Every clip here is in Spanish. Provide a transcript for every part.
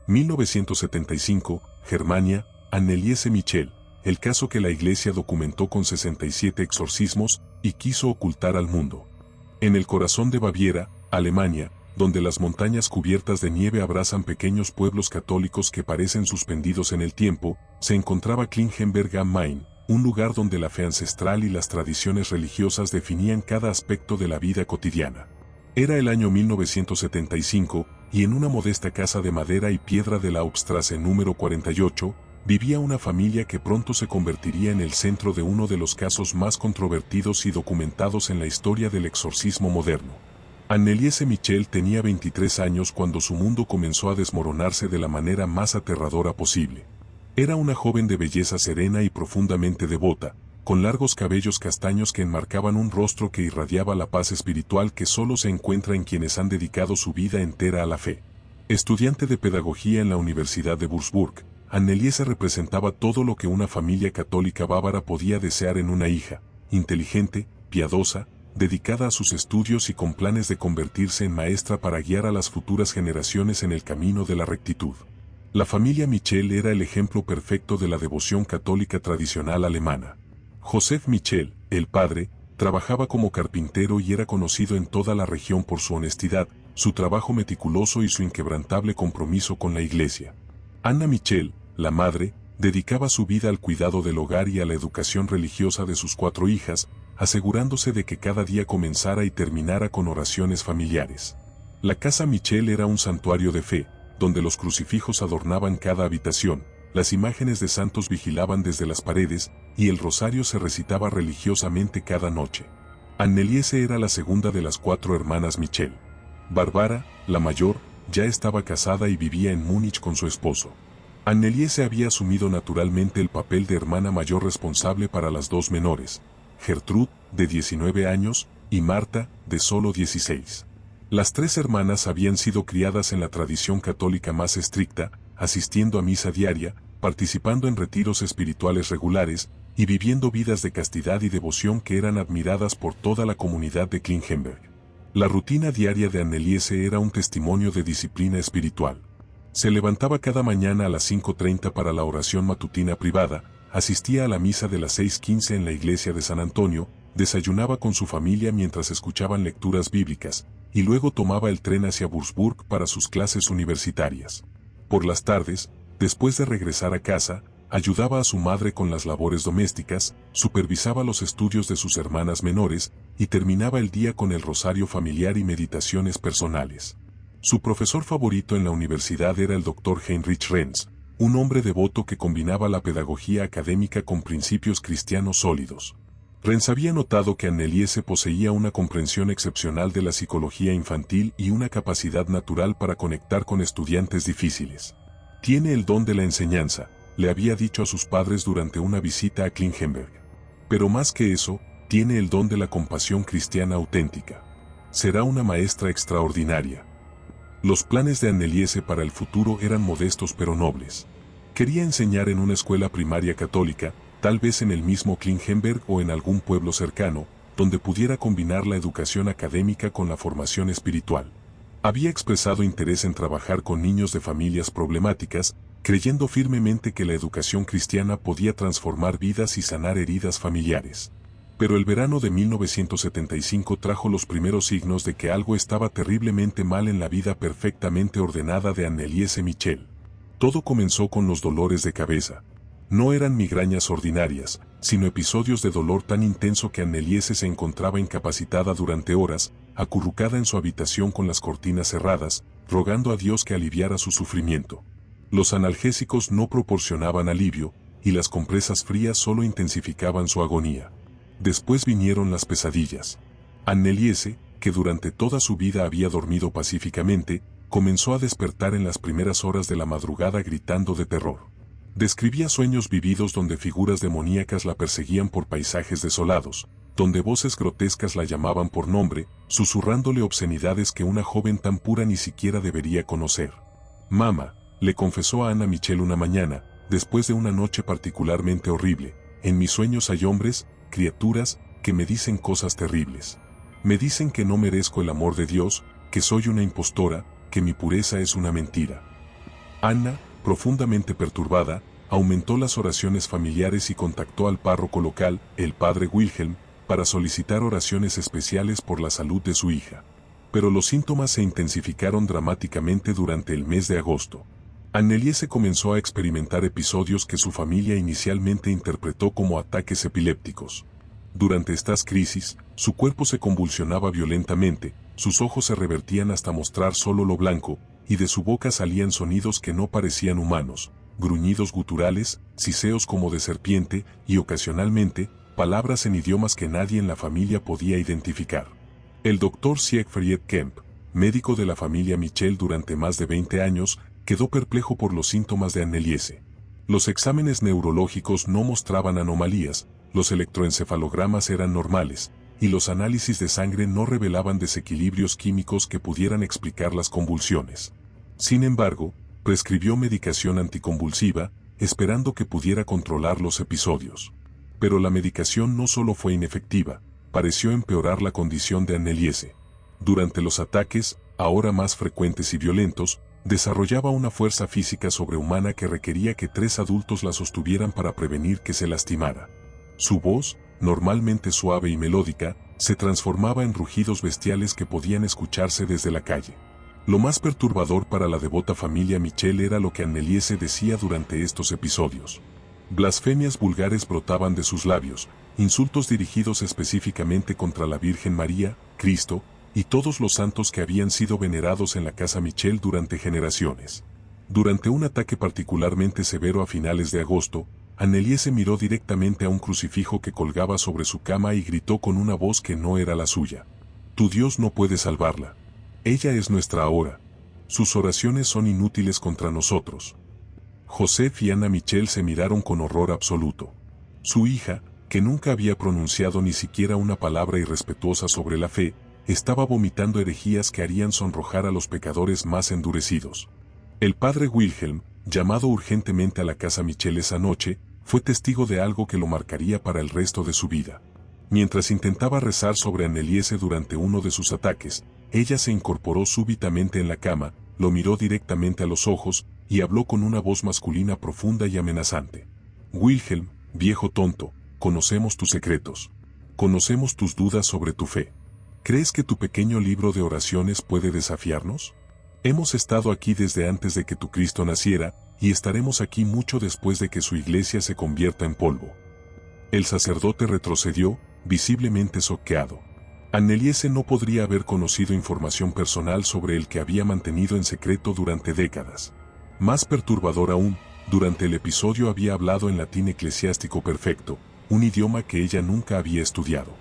1975, Germania, Anneliese Michel, el caso que la Iglesia documentó con 67 exorcismos y quiso ocultar al mundo. En el corazón de Baviera, Alemania, donde las montañas cubiertas de nieve abrazan pequeños pueblos católicos que parecen suspendidos en el tiempo, se encontraba Klingenberg am Main, un lugar donde la fe ancestral y las tradiciones religiosas definían cada aspecto de la vida cotidiana. Era el año 1975, y en una modesta casa de madera y piedra de la Hauptstrasse número 48, vivía una familia que pronto se convertiría en el centro de uno de los casos más controvertidos y documentados en la historia del exorcismo moderno. Anneliese Michel tenía 23 años cuando su mundo comenzó a desmoronarse de la manera más aterradora posible. Era una joven de belleza serena y profundamente devota, con largos cabellos castaños que enmarcaban un rostro que irradiaba la paz espiritual que solo se encuentra en quienes han dedicado su vida entera a la fe. Estudiante de pedagogía en la Universidad de Würzburg, Anneliese representaba todo lo que una familia católica bávara podía desear en una hija: inteligente, piadosa, dedicada a sus estudios y con planes de convertirse en maestra para guiar a las futuras generaciones en el camino de la rectitud. La familia Michel era el ejemplo perfecto de la devoción católica tradicional alemana. Joseph Michel, el padre, trabajaba como carpintero y era conocido en toda la región por su honestidad, su trabajo meticuloso y su inquebrantable compromiso con la Iglesia. Anna Michel, la madre, dedicaba su vida al cuidado del hogar y a la educación religiosa de sus 4 hijas, asegurándose de que cada día comenzara y terminara con oraciones familiares. La casa Michel era un santuario de fe, donde los crucifijos adornaban cada habitación, las imágenes de santos vigilaban desde las paredes, y el rosario se recitaba religiosamente cada noche. Anneliese era la segunda de las 4 hermanas Michel. Bárbara, la mayor, ya estaba casada y vivía en Múnich con su esposo. Anneliese había asumido naturalmente el papel de hermana mayor responsable para las 2 menores, Gertrude, de 19 años, y Marta, de solo 16. Las 3 hermanas habían sido criadas en la tradición católica más estricta, asistiendo a misa diaria, participando en retiros espirituales regulares, y viviendo vidas de castidad y devoción que eran admiradas por toda la comunidad de Klingenberg. La rutina diaria de Anneliese era un testimonio de disciplina espiritual. Se levantaba cada mañana a las 5:30 para la oración matutina privada, asistía a la misa de las 6:15 en la iglesia de San Antonio, desayunaba con su familia mientras escuchaban lecturas bíblicas, y luego tomaba el tren hacia Würzburg para sus clases universitarias. Por las tardes, después de regresar a casa, ayudaba a su madre con las labores domésticas, supervisaba los estudios de sus hermanas menores, y terminaba el día con el rosario familiar y meditaciones personales. Su profesor favorito en la universidad era el Dr. Heinrich Renz, un hombre devoto que combinaba la pedagogía académica con principios cristianos sólidos. Renz había notado que Anneliese poseía una comprensión excepcional de la psicología infantil y una capacidad natural para conectar con estudiantes difíciles. Tiene el don de la enseñanza, le había dicho a sus padres durante una visita a Klingenberg. Pero más que eso, tiene el don de la compasión cristiana auténtica. Será una maestra extraordinaria. Los planes de Anneliese para el futuro eran modestos pero nobles. Quería enseñar en una escuela primaria católica, tal vez en el mismo Klingenberg o en algún pueblo cercano, donde pudiera combinar la educación académica con la formación espiritual. Había expresado interés en trabajar con niños de familias problemáticas, creyendo firmemente que la educación cristiana podía transformar vidas y sanar heridas familiares. Pero el verano de 1975 trajo los primeros signos de que algo estaba terriblemente mal en la vida perfectamente ordenada de Anneliese Michel. Todo comenzó con los dolores de cabeza. No eran migrañas ordinarias, sino episodios de dolor tan intenso que Anneliese se encontraba incapacitada durante horas, acurrucada en su habitación con las cortinas cerradas, rogando a Dios que aliviara su sufrimiento. Los analgésicos no proporcionaban alivio, y las compresas frías solo intensificaban su agonía. Después vinieron las pesadillas. Anneliese, que durante toda su vida había dormido pacíficamente, comenzó a despertar en las primeras horas de la madrugada gritando de terror. Describía sueños vividos donde figuras demoníacas la perseguían por paisajes desolados, donde voces grotescas la llamaban por nombre, susurrándole obscenidades que una joven tan pura ni siquiera debería conocer. «Mamá», le confesó a Anna Michel una mañana, después de una noche particularmente horrible, «en mis sueños hay hombres, criaturas, que me dicen cosas terribles. Me dicen que no merezco el amor de Dios, que soy una impostora, que mi pureza es una mentira». Anna, profundamente perturbada, aumentó las oraciones familiares y contactó al párroco local, el padre Wilhelm, para solicitar oraciones especiales por la salud de su hija. Pero los síntomas se intensificaron dramáticamente durante el mes de agosto. Anneliese comenzó a experimentar episodios que su familia inicialmente interpretó como ataques epilépticos. Durante estas crisis, su cuerpo se convulsionaba violentamente, sus ojos se revertían hasta mostrar solo lo blanco, y de su boca salían sonidos que no parecían humanos, gruñidos guturales, siseos como de serpiente, y ocasionalmente, palabras en idiomas que nadie en la familia podía identificar. El doctor Siegfried Kemp, médico de la familia Michel durante más de 20 años, quedó perplejo por los síntomas de Anneliese. Los exámenes neurológicos no mostraban anomalías, los electroencefalogramas eran normales, y los análisis de sangre no revelaban desequilibrios químicos que pudieran explicar las convulsiones. Sin embargo, prescribió medicación anticonvulsiva, esperando que pudiera controlar los episodios. Pero la medicación no solo fue inefectiva, pareció empeorar la condición de Anneliese. Durante los ataques, ahora más frecuentes y violentos, desarrollaba una fuerza física sobrehumana que requería que 3 adultos la sostuvieran para prevenir que se lastimara. Su voz, normalmente suave y melódica, se transformaba en rugidos bestiales que podían escucharse desde la calle. Lo más perturbador para la devota familia Michel era lo que Anneliese decía durante estos episodios. Blasfemias vulgares brotaban de sus labios, insultos dirigidos específicamente contra la Virgen María, Cristo, y todos los santos que habían sido venerados en la casa Michel durante generaciones. Durante un ataque particularmente severo a finales de agosto, Anneliese miró directamente a un crucifijo que colgaba sobre su cama y gritó con una voz que no era la suya. «Tu Dios no puede salvarla. Ella es nuestra ahora. Sus oraciones son inútiles contra nosotros». Joseph y Anna Michel se miraron con horror absoluto. Su hija, que nunca había pronunciado ni siquiera una palabra irrespetuosa sobre la fe, estaba vomitando herejías que harían sonrojar a los pecadores más endurecidos. El padre Wilhelm, llamado urgentemente a la casa Michel esa noche, fue testigo de algo que lo marcaría para el resto de su vida. Mientras intentaba rezar sobre Anneliese durante uno de sus ataques, ella se incorporó súbitamente en la cama, lo miró directamente a los ojos, y habló con una voz masculina profunda y amenazante. «Wilhelm, viejo tonto, conocemos tus secretos. Conocemos tus dudas sobre tu fe. ¿Crees que tu pequeño libro de oraciones puede desafiarnos? Hemos estado aquí desde antes de que tu Cristo naciera, y estaremos aquí mucho después de que su iglesia se convierta en polvo». El sacerdote retrocedió, visiblemente choqueado. Anneliese no podría haber conocido información personal sobre el que había mantenido en secreto durante décadas. Más perturbador aún, durante el episodio había hablado en latín eclesiástico perfecto, un idioma que ella nunca había estudiado.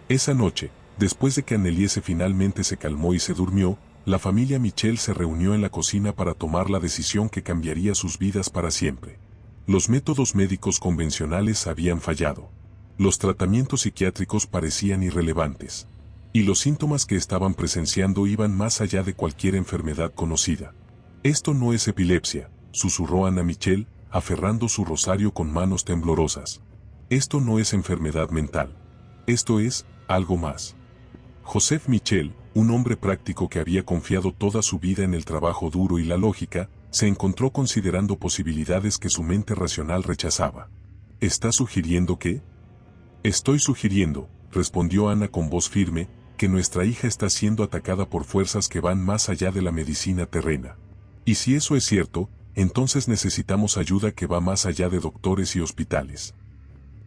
Esa noche, después de que Anneliese finalmente se calmó y se durmió, la familia Michel se reunió en la cocina para tomar la decisión que cambiaría sus vidas para siempre. Los métodos médicos convencionales habían fallado. Los tratamientos psiquiátricos parecían irrelevantes. Y los síntomas que estaban presenciando iban más allá de cualquier enfermedad conocida. «Esto no es epilepsia», susurró Anna Michel, aferrando su rosario con manos temblorosas. «Esto no es enfermedad mental. Esto es algo más». Joseph Michel, un hombre práctico que había confiado toda su vida en el trabajo duro y la lógica, se encontró considerando posibilidades que su mente racional rechazaba. «¿Estás sugiriendo qué?» «Estoy sugiriendo», respondió Anna con voz firme, «que nuestra hija está siendo atacada por fuerzas que van más allá de la medicina terrena. Y si eso es cierto, entonces necesitamos ayuda que va más allá de doctores y hospitales».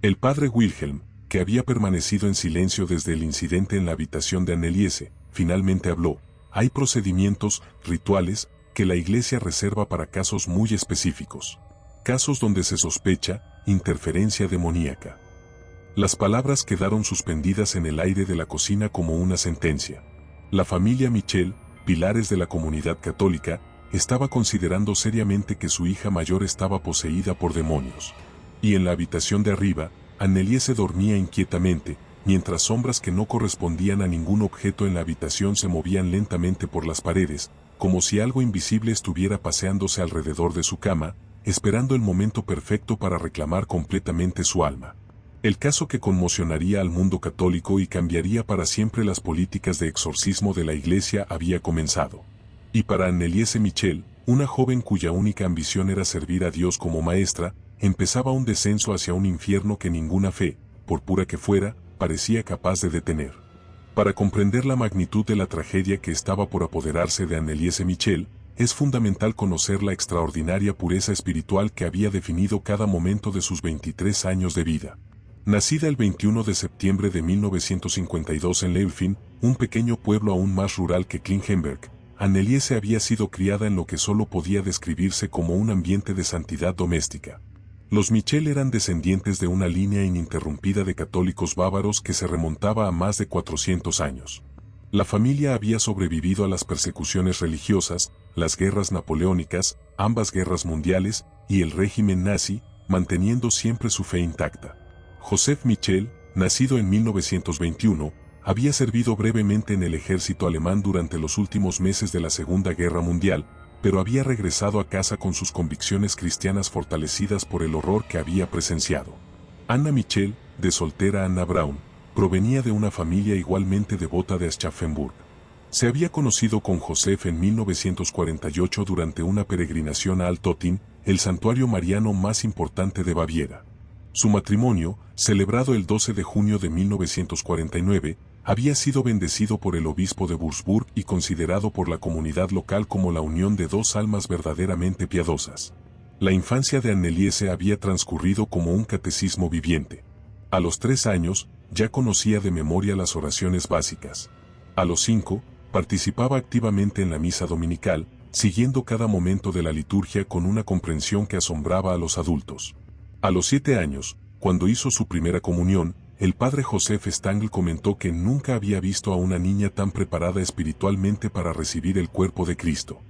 El padre Wilhelm, que había permanecido en silencio desde el incidente en la habitación de Anneliese, finalmente habló. «Hay procedimientos, rituales, que la Iglesia reserva para casos muy específicos. Casos donde se sospecha interferencia demoníaca». Las palabras quedaron suspendidas en el aire de la cocina como una sentencia. La familia Michel, pilares de la comunidad católica, estaba considerando seriamente que su hija mayor estaba poseída por demonios. Y en la habitación de arriba, Anneliese dormía inquietamente, mientras sombras que no correspondían a ningún objeto en la habitación se movían lentamente por las paredes, como si algo invisible estuviera paseándose alrededor de su cama, esperando el momento perfecto para reclamar completamente su alma. El caso que conmocionaría al mundo católico y cambiaría para siempre las políticas de exorcismo de la Iglesia había comenzado. Y para Anneliese Michel, Una joven cuya única ambición era servir a Dios como maestra, empezaba un descenso hacia un infierno que ninguna fe, por pura que fuera, parecía capaz de detener. Para comprender la magnitud de la tragedia que estaba por apoderarse de Anneliese Michel, es fundamental conocer la extraordinaria pureza espiritual que había definido cada momento de sus 23 años de vida. Nacida el 21 de septiembre de 1952 en Leulfin, un pequeño pueblo aún más rural que Klingenberg, Anneliese había sido criada en lo que solo podía describirse como un ambiente de santidad doméstica. Los Michel eran descendientes de una línea ininterrumpida de católicos bávaros que se remontaba a más de 400 años. La familia había sobrevivido a las persecuciones religiosas, las guerras napoleónicas, ambas guerras mundiales, y el régimen nazi, manteniendo siempre su fe intacta. Joseph Michel, nacido en 1921, había servido brevemente en el ejército alemán durante los últimos meses de la Segunda Guerra Mundial, pero había regresado a casa con sus convicciones cristianas fortalecidas por el horror que había presenciado. Anna Michel, de soltera Anna Braun, provenía de una familia igualmente devota de Aschaffenburg. Se había conocido con Joseph en 1948 durante una peregrinación a Altötting, el santuario mariano más importante de Baviera. Su matrimonio, celebrado el 12 de junio de 1949, había sido bendecido por el obispo de Würzburg y considerado por la comunidad local como la unión de dos almas verdaderamente piadosas. La infancia de Anneliese había transcurrido como un catecismo viviente. A los 3 años, ya conocía de memoria las oraciones básicas. A los 5, participaba activamente en la misa dominical, siguiendo cada momento de la liturgia con una comprensión que asombraba a los adultos. A los 7 años, cuando hizo su primera comunión, el padre Joseph Stangl comentó que nunca había visto a una niña tan preparada espiritualmente para recibir el cuerpo de Cristo.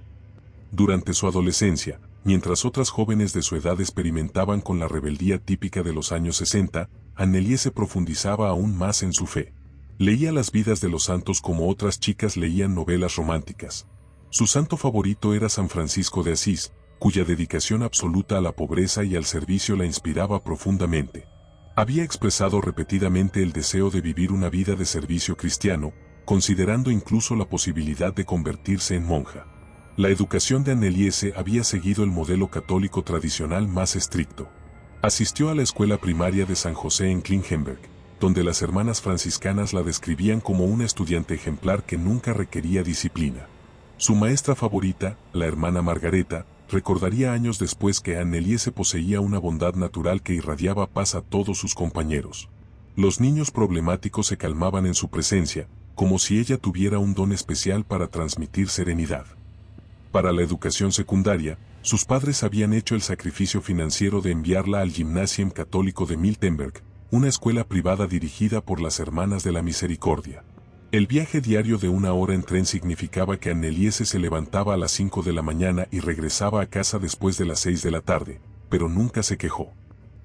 Durante su adolescencia, mientras otras jóvenes de su edad experimentaban con la rebeldía típica de los años 60, Anneliese profundizaba aún más en su fe. Leía las vidas de los santos como otras chicas leían novelas románticas. Su santo favorito era San Francisco de Asís, cuya dedicación absoluta a la pobreza y al servicio la inspiraba profundamente. Había expresado repetidamente el deseo de vivir una vida de servicio cristiano, considerando incluso la posibilidad de convertirse en monja. La educación de Anneliese había seguido el modelo católico tradicional más estricto. Asistió a la escuela primaria de San José en Klingenberg, donde las hermanas franciscanas la describían como una estudiante ejemplar que nunca requería disciplina. Su maestra favorita, la hermana Margareta, recordaría años después que Anneliese poseía una bondad natural que irradiaba paz a todos sus compañeros. Los niños problemáticos se calmaban en su presencia, como si ella tuviera un don especial para transmitir serenidad. Para la educación secundaria, sus padres habían hecho el sacrificio financiero de enviarla al Gymnasium Católico de Miltenberg, una escuela privada dirigida por las Hermanas de la Misericordia. El viaje diario de 1 hora en tren significaba que Anneliese se levantaba a las 5 de la mañana y regresaba a casa después de las 6 de la tarde, pero nunca se quejó.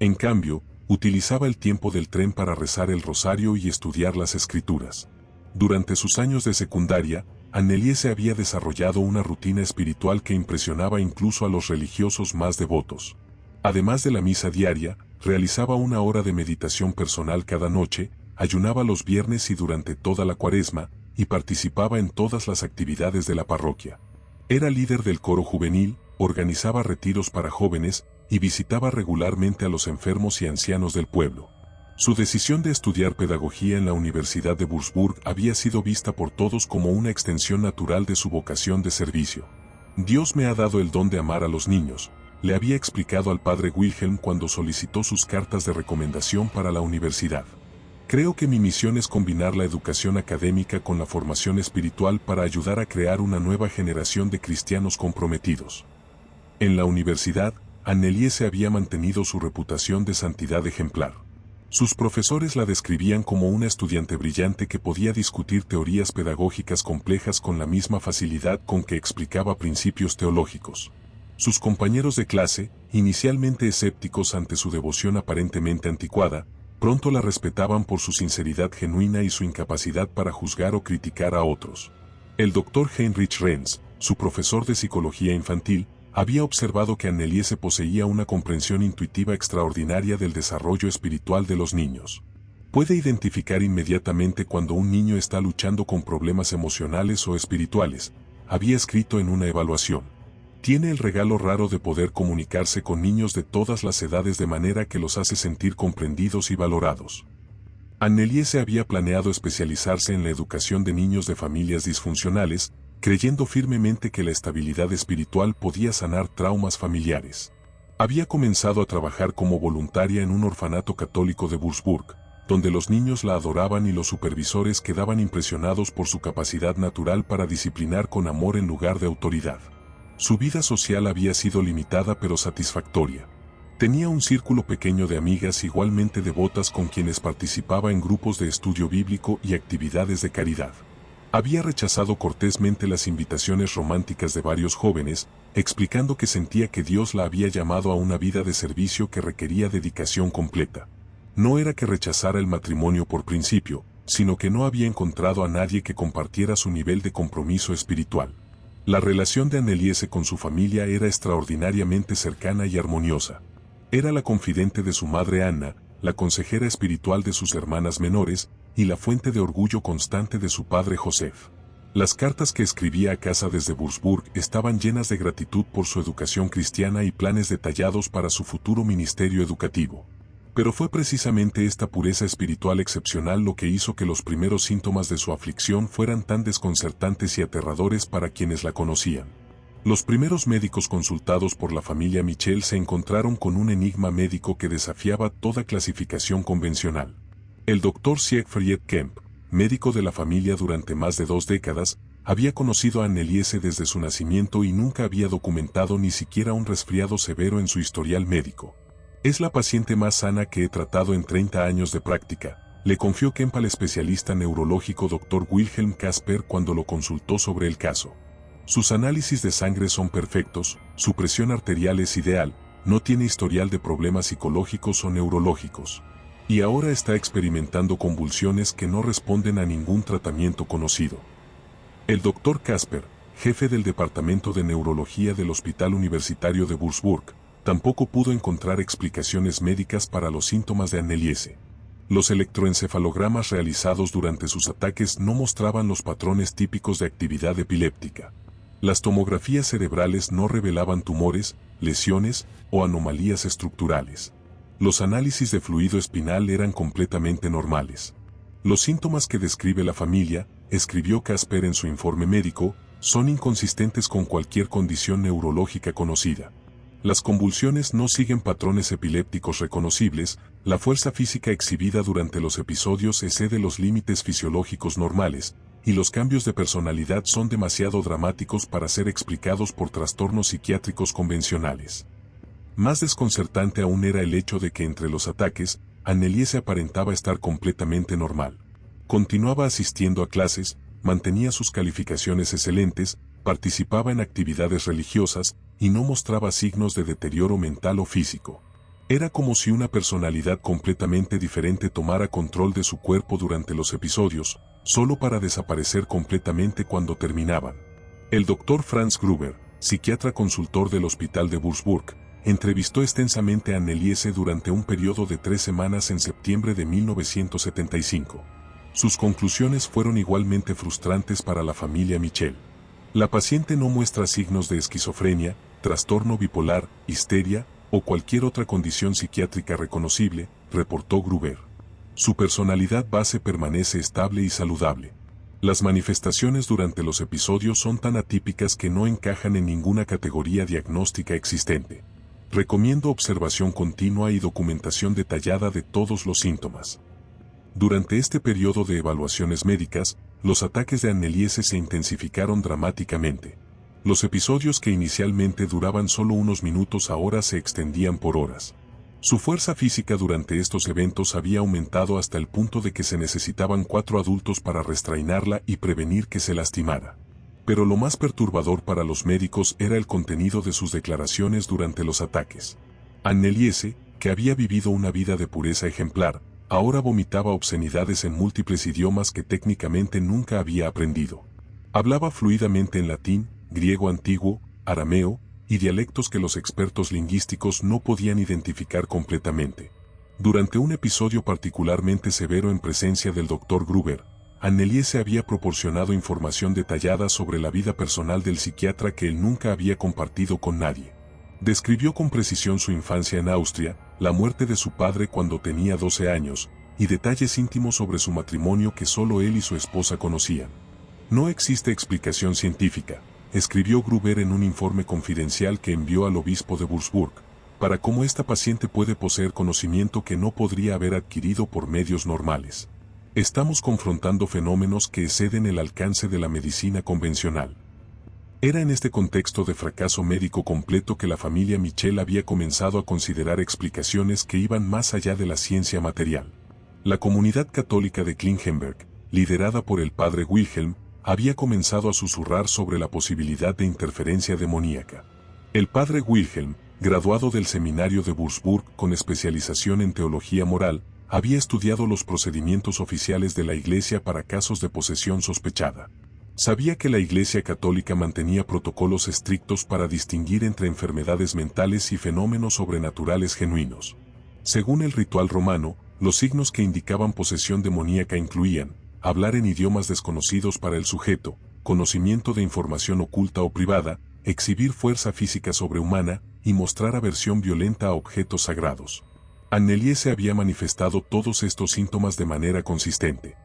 En cambio, utilizaba el tiempo del tren para rezar el rosario y estudiar las escrituras. Durante sus años de secundaria, Anneliese había desarrollado una rutina espiritual que impresionaba incluso a los religiosos más devotos. Además de la misa diaria, realizaba 1 hora de meditación personal cada noche, ayunaba los viernes y durante toda la cuaresma, y participaba en todas las actividades de la parroquia. Era líder del coro juvenil, organizaba retiros para jóvenes, y visitaba regularmente a los enfermos y ancianos del pueblo. Su decisión de estudiar pedagogía en la Universidad de Würzburg había sido vista por todos como una extensión natural de su vocación de servicio. Dios me ha dado el don de amar a los niños, le había explicado al padre Wilhelm cuando solicitó sus cartas de recomendación para la universidad. Creo que mi misión es combinar la educación académica con la formación espiritual para ayudar a crear una nueva generación de cristianos comprometidos. En la universidad, Anneliese había mantenido su reputación de santidad ejemplar. Sus profesores la describían como una estudiante brillante que podía discutir teorías pedagógicas complejas con la misma facilidad con que explicaba principios teológicos. Sus compañeros de clase, inicialmente escépticos ante su devoción aparentemente anticuada, pronto la respetaban por su sinceridad genuina y su incapacidad para juzgar o criticar a otros. El doctor Heinrich Renz, su profesor de psicología infantil, había observado que Anneliese poseía una comprensión intuitiva extraordinaria del desarrollo espiritual de los niños. Puede identificar inmediatamente cuando un niño está luchando con problemas emocionales o espirituales, había escrito en una evaluación. Tiene el regalo raro de poder comunicarse con niños de todas las edades de manera que los hace sentir comprendidos y valorados. Anneliese había planeado especializarse en la educación de niños de familias disfuncionales, creyendo firmemente que la estabilidad espiritual podía sanar traumas familiares. Había comenzado a trabajar como voluntaria en un orfanato católico de Würzburg, donde los niños la adoraban y los supervisores quedaban impresionados por su capacidad natural para disciplinar con amor en lugar de autoridad. Su vida social había sido limitada pero satisfactoria. Tenía un círculo pequeño de amigas igualmente devotas con quienes participaba en grupos de estudio bíblico y actividades de caridad. Había rechazado cortésmente las invitaciones románticas de varios jóvenes, explicando que sentía que Dios la había llamado a una vida de servicio que requería dedicación completa. No era que rechazara el matrimonio por principio, sino que no había encontrado a nadie que compartiera su nivel de compromiso espiritual. La relación de Anneliese con su familia era extraordinariamente cercana y armoniosa. Era la confidente de su madre Anna, la consejera espiritual de sus hermanas menores, y la fuente de orgullo constante de su padre Joseph. Las cartas que escribía a casa desde Würzburg estaban llenas de gratitud por su educación cristiana y planes detallados para su futuro ministerio educativo. Pero fue precisamente esta pureza espiritual excepcional lo que hizo que los primeros síntomas de su aflicción fueran tan desconcertantes y aterradores para quienes la conocían. Los primeros médicos consultados por la familia Michel se encontraron con un enigma médico que desafiaba toda clasificación convencional. El doctor Siegfried Kemp, médico de la familia durante más de 2 décadas, había conocido a Anneliese desde su nacimiento y nunca había documentado ni siquiera un resfriado severo en su historial médico. Es la paciente más sana que he tratado en 30 años de práctica, le confió Kemp al especialista neurológico Dr. Wilhelm Casper cuando lo consultó sobre el caso. Sus análisis de sangre son perfectos, su presión arterial es ideal, no tiene historial de problemas psicológicos o neurológicos. Y ahora está experimentando convulsiones que no responden a ningún tratamiento conocido. El Dr. Casper, jefe del Departamento de Neurología del Hospital Universitario de Würzburg, tampoco pudo encontrar explicaciones médicas para los síntomas de Anneliese. Los electroencefalogramas realizados durante sus ataques no mostraban los patrones típicos de actividad epiléptica. Las tomografías cerebrales no revelaban tumores, lesiones o anomalías estructurales. Los análisis de fluido espinal eran completamente normales. Los síntomas que describe la familia, escribió Casper en su informe médico, son inconsistentes con cualquier condición neurológica conocida. Las convulsiones no siguen patrones epilépticos reconocibles, la fuerza física exhibida durante los episodios excede los límites fisiológicos normales, y los cambios de personalidad son demasiado dramáticos para ser explicados por trastornos psiquiátricos convencionales. Más desconcertante aún era el hecho de que entre los ataques, Anneliese aparentaba estar completamente normal. Continuaba asistiendo a clases, mantenía sus calificaciones excelentes, participaba en actividades religiosas, y no mostraba signos de deterioro mental o físico. Era como si una personalidad completamente diferente tomara control de su cuerpo durante los episodios, solo para desaparecer completamente cuando terminaban. El Dr. Franz Gruber, psiquiatra consultor del Hospital de Würzburg, entrevistó extensamente a Anneliese durante un periodo de 3 semanas en septiembre de 1975. Sus conclusiones fueron igualmente frustrantes para la familia Michel. La paciente no muestra signos de esquizofrenia, trastorno bipolar, histeria o cualquier otra condición psiquiátrica reconocible, reportó Gruber. Su personalidad base permanece estable y saludable. Las manifestaciones durante los episodios son tan atípicas que no encajan en ninguna categoría diagnóstica existente. Recomiendo observación continua y documentación detallada de todos los síntomas. Durante este periodo de evaluaciones médicas, los ataques de Anneliese se intensificaron dramáticamente. Los episodios que inicialmente duraban solo unos minutos ahora se extendían por horas. Su fuerza física durante estos eventos había aumentado hasta el punto de que se necesitaban 4 adultos para restrainarla y prevenir que se lastimara. Pero lo más perturbador para los médicos era el contenido de sus declaraciones durante los ataques. Anneliese, que había vivido una vida de pureza ejemplar, ahora vomitaba obscenidades en múltiples idiomas que técnicamente nunca había aprendido. Hablaba fluidamente en latín, griego antiguo, arameo, y dialectos que los expertos lingüísticos no podían identificar completamente. Durante un episodio particularmente severo en presencia del Dr. Gruber, Anneliese había proporcionado información detallada sobre la vida personal del psiquiatra que él nunca había compartido con nadie. Describió con precisión su infancia en Austria, la muerte de su padre cuando tenía 12 años, y detalles íntimos sobre su matrimonio que solo él y su esposa conocían. No existe explicación científica, escribió Gruber en un informe confidencial que envió al obispo de Würzburg, para cómo esta paciente puede poseer conocimiento que no podría haber adquirido por medios normales. Estamos confrontando fenómenos que exceden el alcance de la medicina convencional. Era en este contexto de fracaso médico completo que la familia Michel había comenzado a considerar explicaciones que iban más allá de la ciencia material. La comunidad católica de Klingenberg, liderada por el padre Wilhelm, había comenzado a susurrar sobre la posibilidad de interferencia demoníaca. El padre Wilhelm, graduado del seminario de Würzburg con especialización en teología moral, había estudiado los procedimientos oficiales de la Iglesia para casos de posesión sospechada. Sabía que la Iglesia católica mantenía protocolos estrictos para distinguir entre enfermedades mentales y fenómenos sobrenaturales genuinos. Según el ritual romano, los signos que indicaban posesión demoníaca incluían hablar en idiomas desconocidos para el sujeto, conocimiento de información oculta o privada, exhibir fuerza física sobrehumana y mostrar aversión violenta a objetos sagrados. Anneliese había manifestado todos estos síntomas de manera consistente.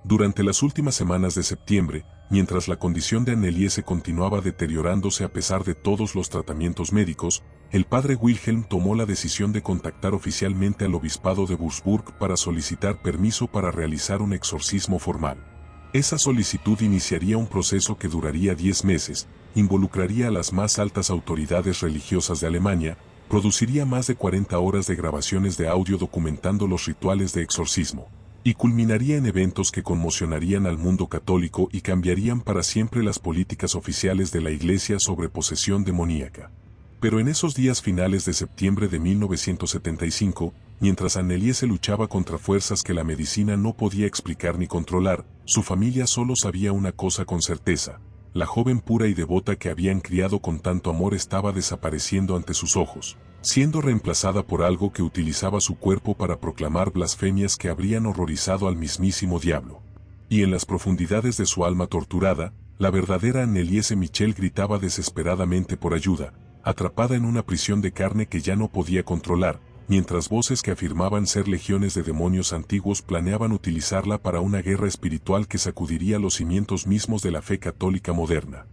Durante las últimas semanas de septiembre, mientras la condición de Anneliese continuaba deteriorándose a pesar de todos los tratamientos médicos, el padre Wilhelm tomó la decisión de contactar oficialmente al obispado de Würzburg para solicitar permiso para realizar un exorcismo formal. Esa solicitud iniciaría un proceso que duraría 10 meses, involucraría a las más altas autoridades religiosas de Alemania, produciría más de 40 horas de grabaciones de audio documentando los rituales de exorcismo, y culminaría en eventos que conmocionarían al mundo católico y cambiarían para siempre las políticas oficiales de la Iglesia sobre posesión demoníaca. Pero en esos días finales de septiembre de 1975, mientras Anneliese luchaba contra fuerzas que la medicina no podía explicar ni controlar, su familia solo sabía una cosa con certeza: la joven pura y devota que habían criado con tanto amor estaba desapareciendo ante sus ojos, siendo reemplazada por algo que utilizaba su cuerpo para proclamar blasfemias que habrían horrorizado al mismísimo diablo. Y en las profundidades de su alma torturada, la verdadera Anneliese Michel gritaba desesperadamente por ayuda, atrapada en una prisión de carne que ya no podía controlar, mientras voces que afirmaban ser legiones de demonios antiguos planeaban utilizarla para una guerra espiritual que sacudiría los cimientos mismos de la fe católica moderna.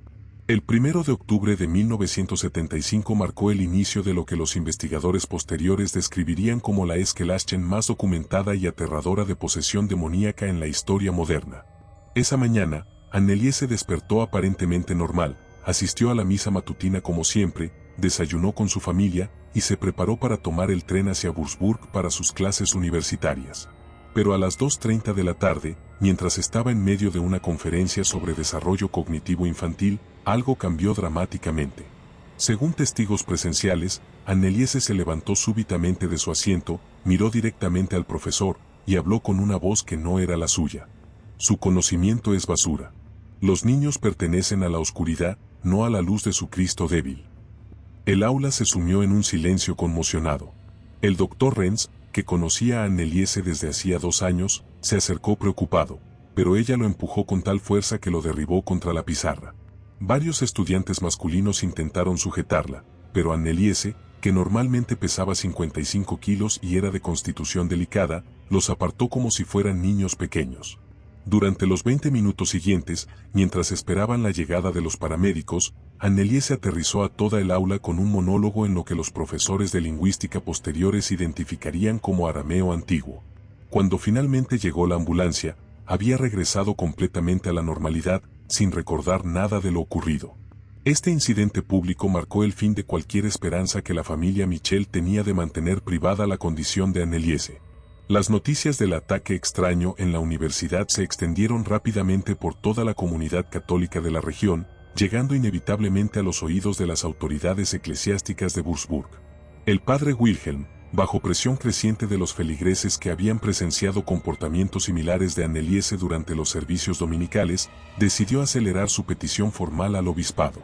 El 1 de octubre de 1975 marcó el inicio de lo que los investigadores posteriores describirían como la escalación más documentada y aterradora de posesión demoníaca en la historia moderna. Esa mañana, Anneliese despertó aparentemente normal, asistió a la misa matutina como siempre, desayunó con su familia y se preparó para tomar el tren hacia Würzburg para sus clases universitarias. Pero a las 2:30 de la tarde, mientras estaba en medio de una conferencia sobre desarrollo cognitivo infantil, algo cambió dramáticamente. Según testigos presenciales, Anneliese se levantó súbitamente de su asiento, miró directamente al profesor y habló con una voz que no era la suya. Su conocimiento es basura. Los niños pertenecen a la oscuridad, no a la luz de su Cristo débil. El aula se sumió en un silencio conmocionado. El doctor Renz, que conocía a Anneliese desde hacía 2 años, se acercó preocupado, pero ella lo empujó con tal fuerza que lo derribó contra la pizarra. Varios estudiantes masculinos intentaron sujetarla, pero Anneliese, que normalmente pesaba 55 kilos y era de constitución delicada, los apartó como si fueran niños pequeños. Durante los 20 minutos siguientes, mientras esperaban la llegada de los paramédicos, Anneliese aterrizó a toda el aula con un monólogo en lo que los profesores de lingüística posteriores identificarían como arameo antiguo. Cuando finalmente llegó la ambulancia, había regresado completamente a la normalidad, sin recordar nada de lo ocurrido. Este incidente público marcó el fin de cualquier esperanza que la familia Michel tenía de mantener privada la condición de Anneliese. Las noticias del ataque extraño en la universidad se extendieron rápidamente por toda la comunidad católica de la región, llegando inevitablemente a los oídos de las autoridades eclesiásticas de Würzburg. El padre Wilhelm, bajo presión creciente de los feligreses que habían presenciado comportamientos similares de Anneliese durante los servicios dominicales, decidió acelerar su petición formal al obispado.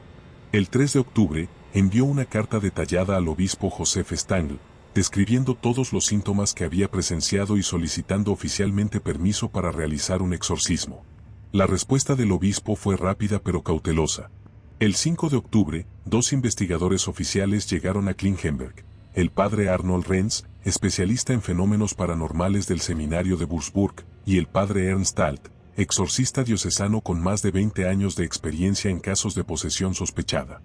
El 3 de octubre, envió una carta detallada al obispo Joseph Stangl, describiendo todos los síntomas que había presenciado y solicitando oficialmente permiso para realizar un exorcismo. La respuesta del obispo fue rápida pero cautelosa. El 5 de octubre, 2 investigadores oficiales llegaron a Klingenberg, el padre Arnold Renz, especialista en fenómenos paranormales del seminario de Würzburg, y el padre Ernst Alt, exorcista diocesano con más de 20 años de experiencia en casos de posesión sospechada.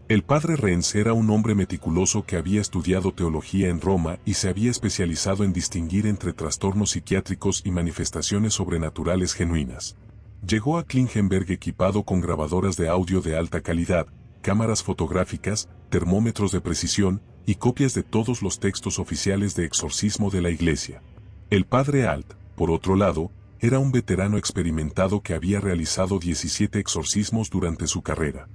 El padre Renz era un hombre meticuloso que había estudiado teología en Roma y se había especializado en distinguir entre trastornos psiquiátricos y manifestaciones sobrenaturales genuinas. Llegó a Klingenberg equipado con grabadoras de audio de alta calidad, cámaras fotográficas, termómetros de precisión y copias de todos los textos oficiales de exorcismo de la Iglesia. El padre Alt, por otro lado, era un veterano experimentado que había realizado 17 exorcismos durante su carrera.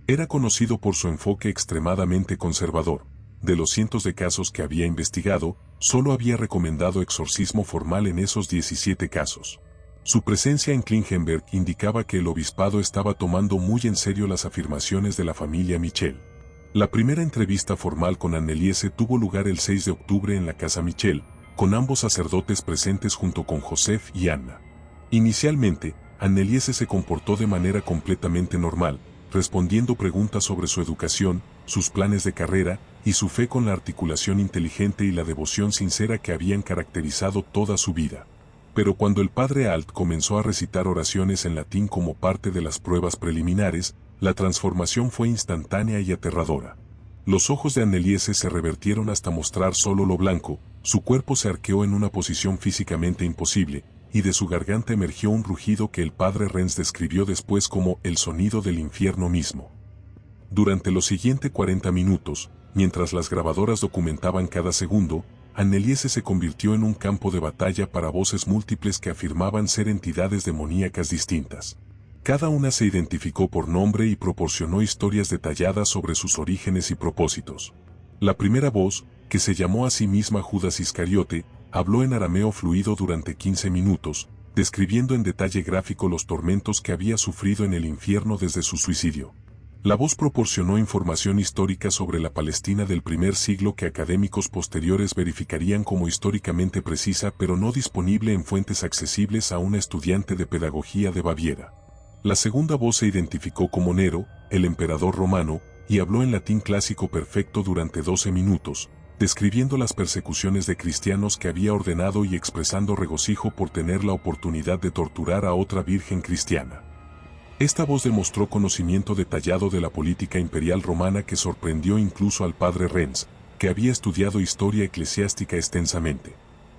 Era conocido por su enfoque extremadamente conservador. De los cientos de casos que había investigado, solo había recomendado exorcismo formal en esos 17 casos. Su presencia en Klingenberg indicaba que el obispado estaba tomando muy en serio las afirmaciones de la familia Michel. La primera entrevista formal con Anneliese tuvo lugar el 6 de octubre en la casa Michel, con ambos sacerdotes presentes junto con Joseph y Anna. Inicialmente, Anneliese se comportó de manera completamente normal, respondiendo preguntas sobre su educación, sus planes de carrera y su fe con la articulación inteligente y la devoción sincera que habían caracterizado toda su vida. Pero cuando el padre Alt comenzó a recitar oraciones en latín como parte de las pruebas preliminares, la transformación fue instantánea y aterradora. Los ojos de Anneliese se revertieron hasta mostrar solo lo blanco, su cuerpo se arqueó en una posición físicamente imposible, y de su garganta emergió un rugido que el padre Renz describió después como el sonido del infierno mismo. Durante los siguientes 40 minutos, mientras las grabadoras documentaban cada segundo, Anneliese se convirtió en un campo de batalla para voces múltiples que afirmaban ser entidades demoníacas distintas. Cada una se identificó por nombre y proporcionó historias detalladas sobre sus orígenes y propósitos. La primera voz, que se llamó a sí misma Judas Iscariote, habló en arameo fluido durante 15 minutos, describiendo en detalle gráfico los tormentos que había sufrido en el infierno desde su suicidio. La voz proporcionó información histórica sobre la Palestina del primer siglo que académicos posteriores verificarían como históricamente precisa pero no disponible en fuentes accesibles a una estudiante de pedagogía de Baviera. La segunda voz se identificó como Nero, el emperador romano, y habló en latín clásico perfecto durante 12 minutos, describiendo las persecuciones de cristianos que había ordenado y expresando regocijo por tener la oportunidad de torturar a otra virgen cristiana. Esta voz demostró conocimiento detallado de la política imperial romana que sorprendió incluso al padre Renz, que había estudiado historia eclesiástica extensamente.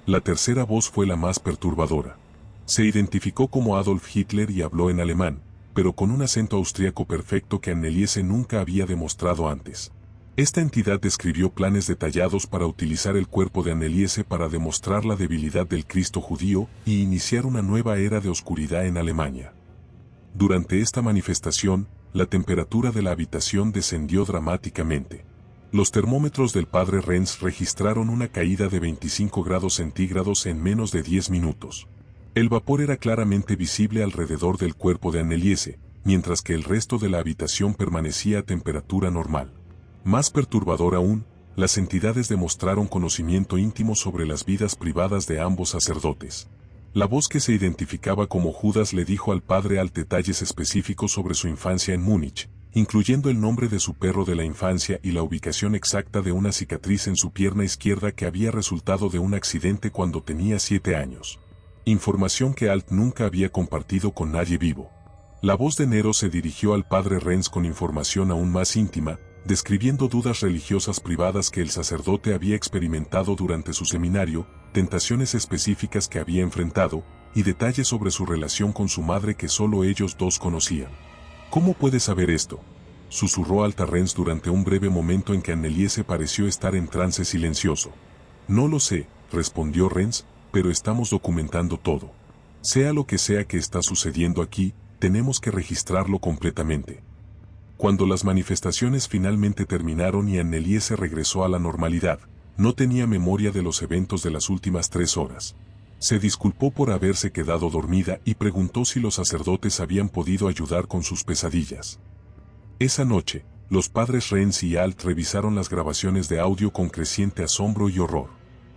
La tercera voz fue la más perturbadora. Se identificó como Adolf Hitler y habló en alemán, pero con un acento austríaco perfecto que Anneliese nunca había demostrado antes. Esta entidad describió planes detallados para utilizar el cuerpo de Anneliese para demostrar la debilidad del Cristo judío y iniciar una nueva era de oscuridad en Alemania. Durante esta manifestación, la temperatura de la habitación descendió dramáticamente. Los termómetros del padre Renz registraron una caída de 25 grados centígrados en menos de 10 minutos. El vapor era claramente visible alrededor del cuerpo de Anneliese, mientras que el resto de la habitación permanecía a temperatura normal. Más perturbador aún, las entidades demostraron conocimiento íntimo sobre las vidas privadas de ambos sacerdotes. La voz que se identificaba como Judas le dijo al padre Alt detalles específicos sobre su infancia en Múnich, incluyendo el nombre de su perro de la infancia y la ubicación exacta de una cicatriz en su pierna izquierda que había resultado de un accidente cuando tenía 7 años. Información que Alt nunca había compartido con nadie vivo. La voz de Nero se dirigió al padre Renz con información aún más íntima, describiendo dudas religiosas privadas que el sacerdote había experimentado durante su seminario, tentaciones específicas que había enfrentado, y detalles sobre su relación con su madre que solo ellos dos conocían. ¿Cómo puedes saber esto?, susurró Alt a Renz durante un breve momento en que Anneliese pareció estar en trance silencioso. No lo sé, respondió Renz, pero estamos documentando todo. Sea lo que sea que está sucediendo aquí, tenemos que registrarlo completamente. Cuando las manifestaciones finalmente terminaron y Anneliese regresó a la normalidad, no tenía memoria de los eventos de las últimas 3 horas. Se disculpó por haberse quedado dormida y preguntó si los sacerdotes habían podido ayudar con sus pesadillas. Esa noche, los padres Renz y Alt revisaron las grabaciones de audio con creciente asombro y horror.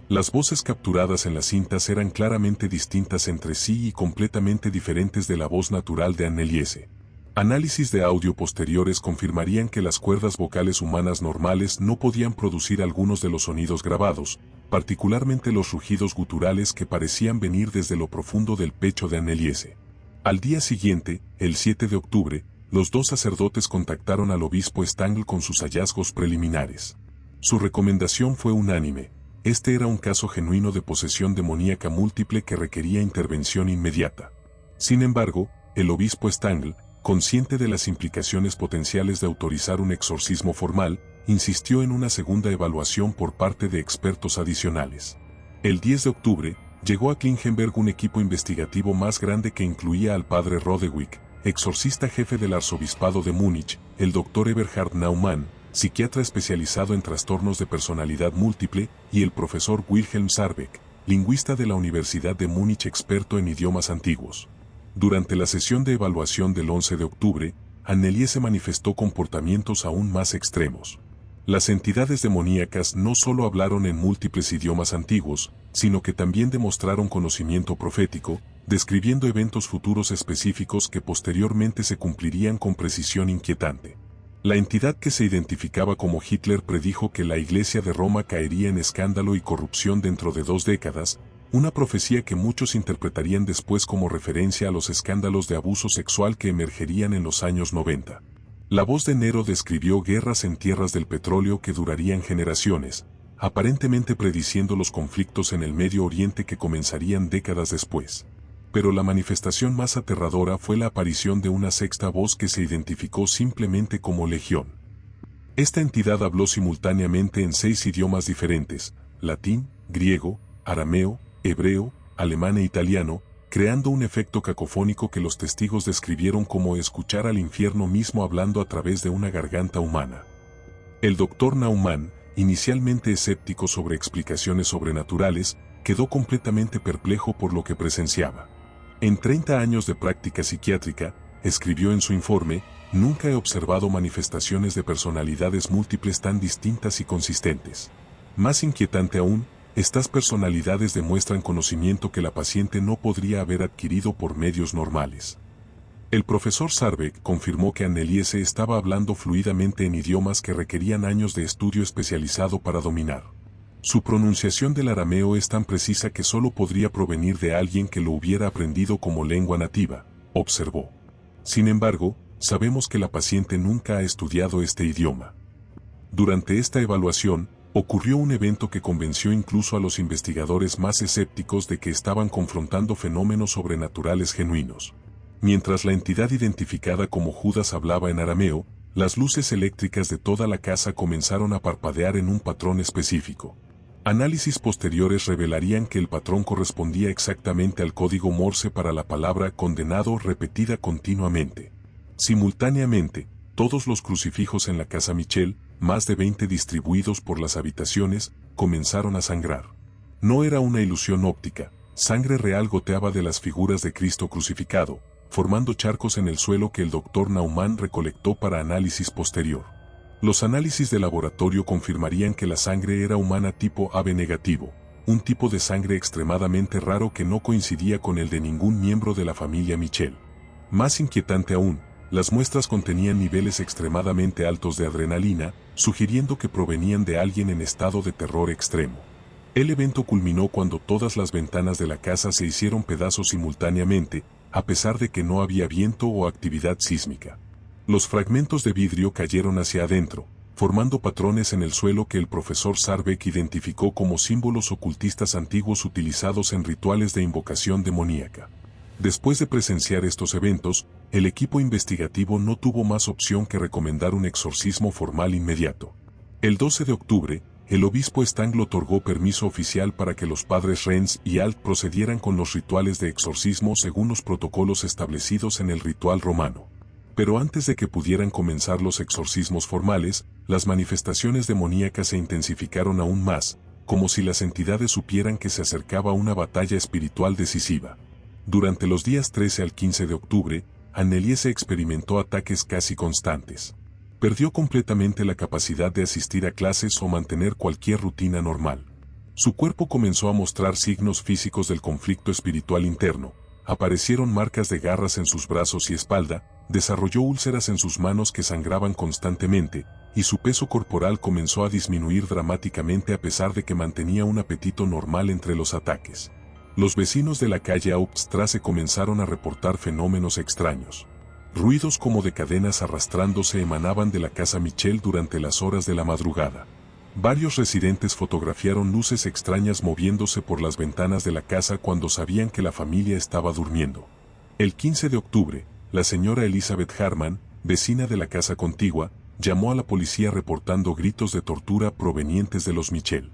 Las voces capturadas en las cintas eran claramente distintas entre sí y completamente diferentes de la voz natural de Anneliese. Análisis de audio posteriores confirmarían que las cuerdas vocales humanas normales no podían producir algunos de los sonidos grabados, particularmente los rugidos guturales que parecían venir desde lo profundo del pecho de Anneliese. Al día siguiente, el 7 de octubre, los dos sacerdotes contactaron al obispo Stangl con sus hallazgos preliminares. Su recomendación fue unánime: este era un caso genuino de posesión demoníaca múltiple que requería intervención inmediata. Sin embargo, el obispo Stangl, consciente de las implicaciones potenciales de autorizar un exorcismo formal, insistió en una segunda evaluación por parte de expertos adicionales. El 10 de octubre, llegó a Klingenberg un equipo investigativo más grande que incluía al padre Rodewijk, exorcista jefe del arzobispado de Múnich, el doctor Eberhard Naumann, psiquiatra especializado en trastornos de personalidad múltiple, y el profesor Wilhelm Sarbeck, lingüista de la Universidad de Múnich experto en idiomas antiguos. Durante la sesión de evaluación del 11 de octubre, Anneliese manifestó comportamientos aún más extremos. Las entidades demoníacas no solo hablaron en múltiples idiomas antiguos, sino que también demostraron conocimiento profético, describiendo eventos futuros específicos que posteriormente se cumplirían con precisión inquietante. La entidad que se identificaba como Hitler predijo que la Iglesia de Roma caería en escándalo y corrupción dentro de 2 décadas, una profecía que muchos interpretarían después como referencia a los escándalos de abuso sexual que emergerían en los años 90. La voz de Nero describió guerras en tierras del petróleo que durarían generaciones, aparentemente prediciendo los conflictos en el Medio Oriente que comenzarían décadas después. Pero la manifestación más aterradora fue la aparición de una sexta voz que se identificó simplemente como Legión. Esta entidad habló simultáneamente en 6 idiomas diferentes: latín, griego, arameo, hebreo, alemán e italiano, creando un efecto cacofónico que los testigos describieron como escuchar al infierno mismo hablando a través de una garganta humana. El doctor Naumann, inicialmente escéptico sobre explicaciones sobrenaturales, quedó completamente perplejo por lo que presenciaba. En 30 años de práctica psiquiátrica, escribió en su informe, nunca he observado manifestaciones de personalidades múltiples tan distintas y consistentes. Más inquietante aún, estas personalidades demuestran conocimiento que la paciente no podría haber adquirido por medios normales. El profesor Sarbeck confirmó que Anneliese estaba hablando fluidamente en idiomas que requerían años de estudio especializado para dominar. Su pronunciación del arameo es tan precisa que solo podría provenir de alguien que lo hubiera aprendido como lengua nativa, observó. Sin embargo, sabemos que la paciente nunca ha estudiado este idioma. Durante esta evaluación, ocurrió un evento que convenció incluso a los investigadores más escépticos de que estaban confrontando fenómenos sobrenaturales genuinos. Mientras la entidad identificada como Judas hablaba en arameo, las luces eléctricas de toda la casa comenzaron a parpadear en un patrón específico. Análisis posteriores revelarían que el patrón correspondía exactamente al código Morse para la palabra condenado repetida continuamente. Simultáneamente, todos los crucifijos en la casa Michel, más de 20 distribuidos por las habitaciones, comenzaron a sangrar. No era una ilusión óptica, sangre real goteaba de las figuras de Cristo crucificado, formando charcos en el suelo que el doctor Naumann recolectó para análisis posterior. Los análisis de laboratorio confirmarían que la sangre era humana tipo AB negativo, un tipo de sangre extremadamente raro que no coincidía con el de ningún miembro de la familia Michel. Más inquietante aún, las muestras contenían niveles extremadamente altos de adrenalina, sugiriendo que provenían de alguien en estado de terror extremo. El evento culminó cuando todas las ventanas de la casa se hicieron pedazos simultáneamente, a pesar de que no había viento o actividad sísmica. Los fragmentos de vidrio cayeron hacia adentro, formando patrones en el suelo que el profesor Sarbeck identificó como símbolos ocultistas antiguos utilizados en rituales de invocación demoníaca. Después de presenciar estos eventos, el equipo investigativo no tuvo más opción que recomendar un exorcismo formal inmediato. El 12 de octubre, el obispo Stangl otorgó permiso oficial para que los padres Renz y Alt procedieran con los rituales de exorcismo según los protocolos establecidos en el ritual romano. Pero antes de que pudieran comenzar los exorcismos formales, las manifestaciones demoníacas se intensificaron aún más, como si las entidades supieran que se acercaba una batalla espiritual decisiva. Durante los días 13 al 15 de octubre, Anneliese experimentó ataques casi constantes. Perdió completamente la capacidad de asistir a clases o mantener cualquier rutina normal. Su cuerpo comenzó a mostrar signos físicos del conflicto espiritual interno. Aparecieron marcas de garras en sus brazos y espalda, desarrolló úlceras en sus manos que sangraban constantemente, y su peso corporal comenzó a disminuir dramáticamente a pesar de que mantenía un apetito normal entre los ataques. Los vecinos de la calle Hauptstrasse comenzaron a reportar fenómenos extraños. Ruidos como de cadenas arrastrándose emanaban de la casa Michel durante las horas de la madrugada. Varios residentes fotografiaron luces extrañas moviéndose por las ventanas de la casa cuando sabían que la familia estaba durmiendo. El 15 de octubre, la señora Elizabeth Harman, vecina de la casa contigua, llamó a la policía reportando gritos de tortura provenientes de los Michel.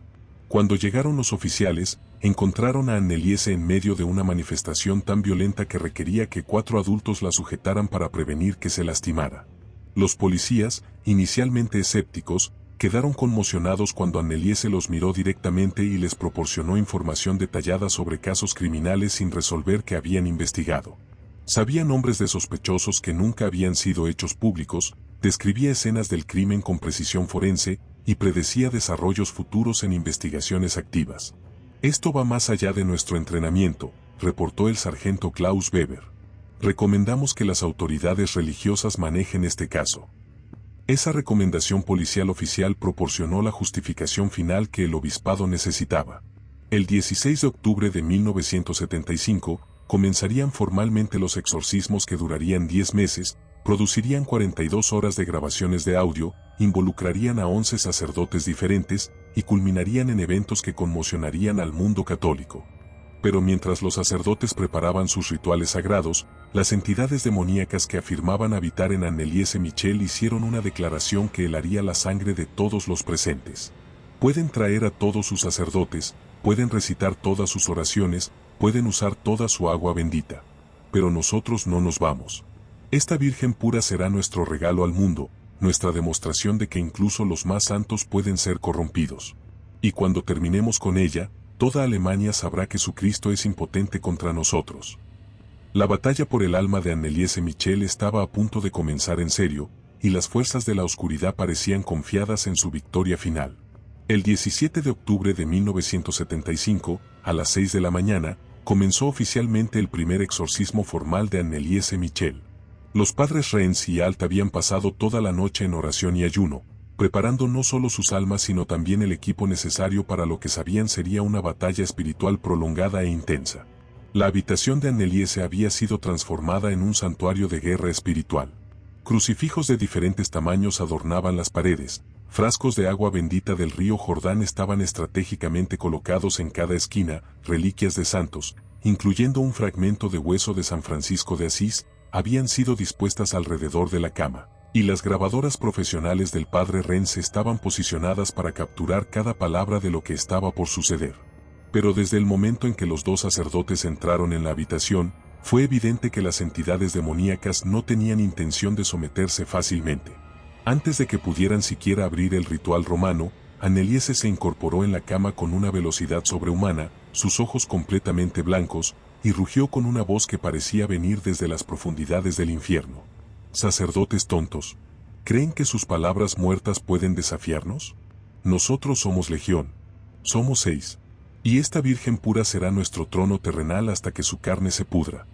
Cuando llegaron los oficiales, encontraron a Anneliese en medio de una manifestación tan violenta que requería que 4 adultos la sujetaran para prevenir que se lastimara. Los policías, inicialmente escépticos, quedaron conmocionados cuando Anneliese los miró directamente y les proporcionó información detallada sobre casos criminales sin resolver que habían investigado. Sabía nombres de sospechosos que nunca habían sido hechos públicos, describía escenas del crimen con precisión forense y predecía desarrollos futuros en investigaciones activas. Esto va más allá de nuestro entrenamiento, reportó el sargento Klaus Weber. Recomendamos que las autoridades religiosas manejen este caso. Esa recomendación policial oficial proporcionó la justificación final que el obispado necesitaba. El 16 de octubre de 1975, comenzarían formalmente los exorcismos que durarían 10 meses, producirían 42 horas de grabaciones de audio, involucrarían a 11 sacerdotes diferentes y culminarían en eventos que conmocionarían al mundo católico. Pero mientras los sacerdotes preparaban sus rituales sagrados, las entidades demoníacas que afirmaban habitar en Anneliese Michel hicieron una declaración que helaría la sangre de todos los presentes. Pueden traer a todos sus sacerdotes, pueden recitar todas sus oraciones, pueden usar toda su agua bendita. Pero nosotros no nos vamos. Esta Virgen pura será nuestro regalo al mundo, nuestra demostración de que incluso los más santos pueden ser corrompidos. Y cuando terminemos con ella, toda Alemania sabrá que su Cristo es impotente contra nosotros. La batalla por el alma de Anneliese Michel estaba a punto de comenzar en serio, y las fuerzas de la oscuridad parecían confiadas en su victoria final. El 17 de octubre de 1975, a las 6 de la mañana, comenzó oficialmente el primer exorcismo formal de Anneliese Michel. Los padres Renz y Alt habían pasado toda la noche en oración y ayuno, preparando no solo sus almas sino también el equipo necesario para lo que sabían sería una batalla espiritual prolongada e intensa. La habitación de Anneliese había sido transformada en un santuario de guerra espiritual. Crucifijos de diferentes tamaños adornaban las paredes, frascos de agua bendita del río Jordán estaban estratégicamente colocados en cada esquina, reliquias de santos, incluyendo un fragmento de hueso de San Francisco de Asís, habían sido dispuestas alrededor de la cama, y las grabadoras profesionales del padre Renz estaban posicionadas para capturar cada palabra de lo que estaba por suceder. Pero desde el momento en que los 2 sacerdotes entraron en la habitación, fue evidente que las entidades demoníacas no tenían intención de someterse fácilmente. Antes de que pudieran siquiera abrir el ritual romano, Anneliese se incorporó en la cama con una velocidad sobrehumana, sus ojos completamente blancos, y rugió con una voz que parecía venir desde las profundidades del infierno. Sacerdotes tontos, ¿creen que sus palabras muertas pueden desafiarnos? Nosotros somos legión. Somos 6. Y esta Virgen pura será nuestro trono terrenal hasta que su carne se pudra.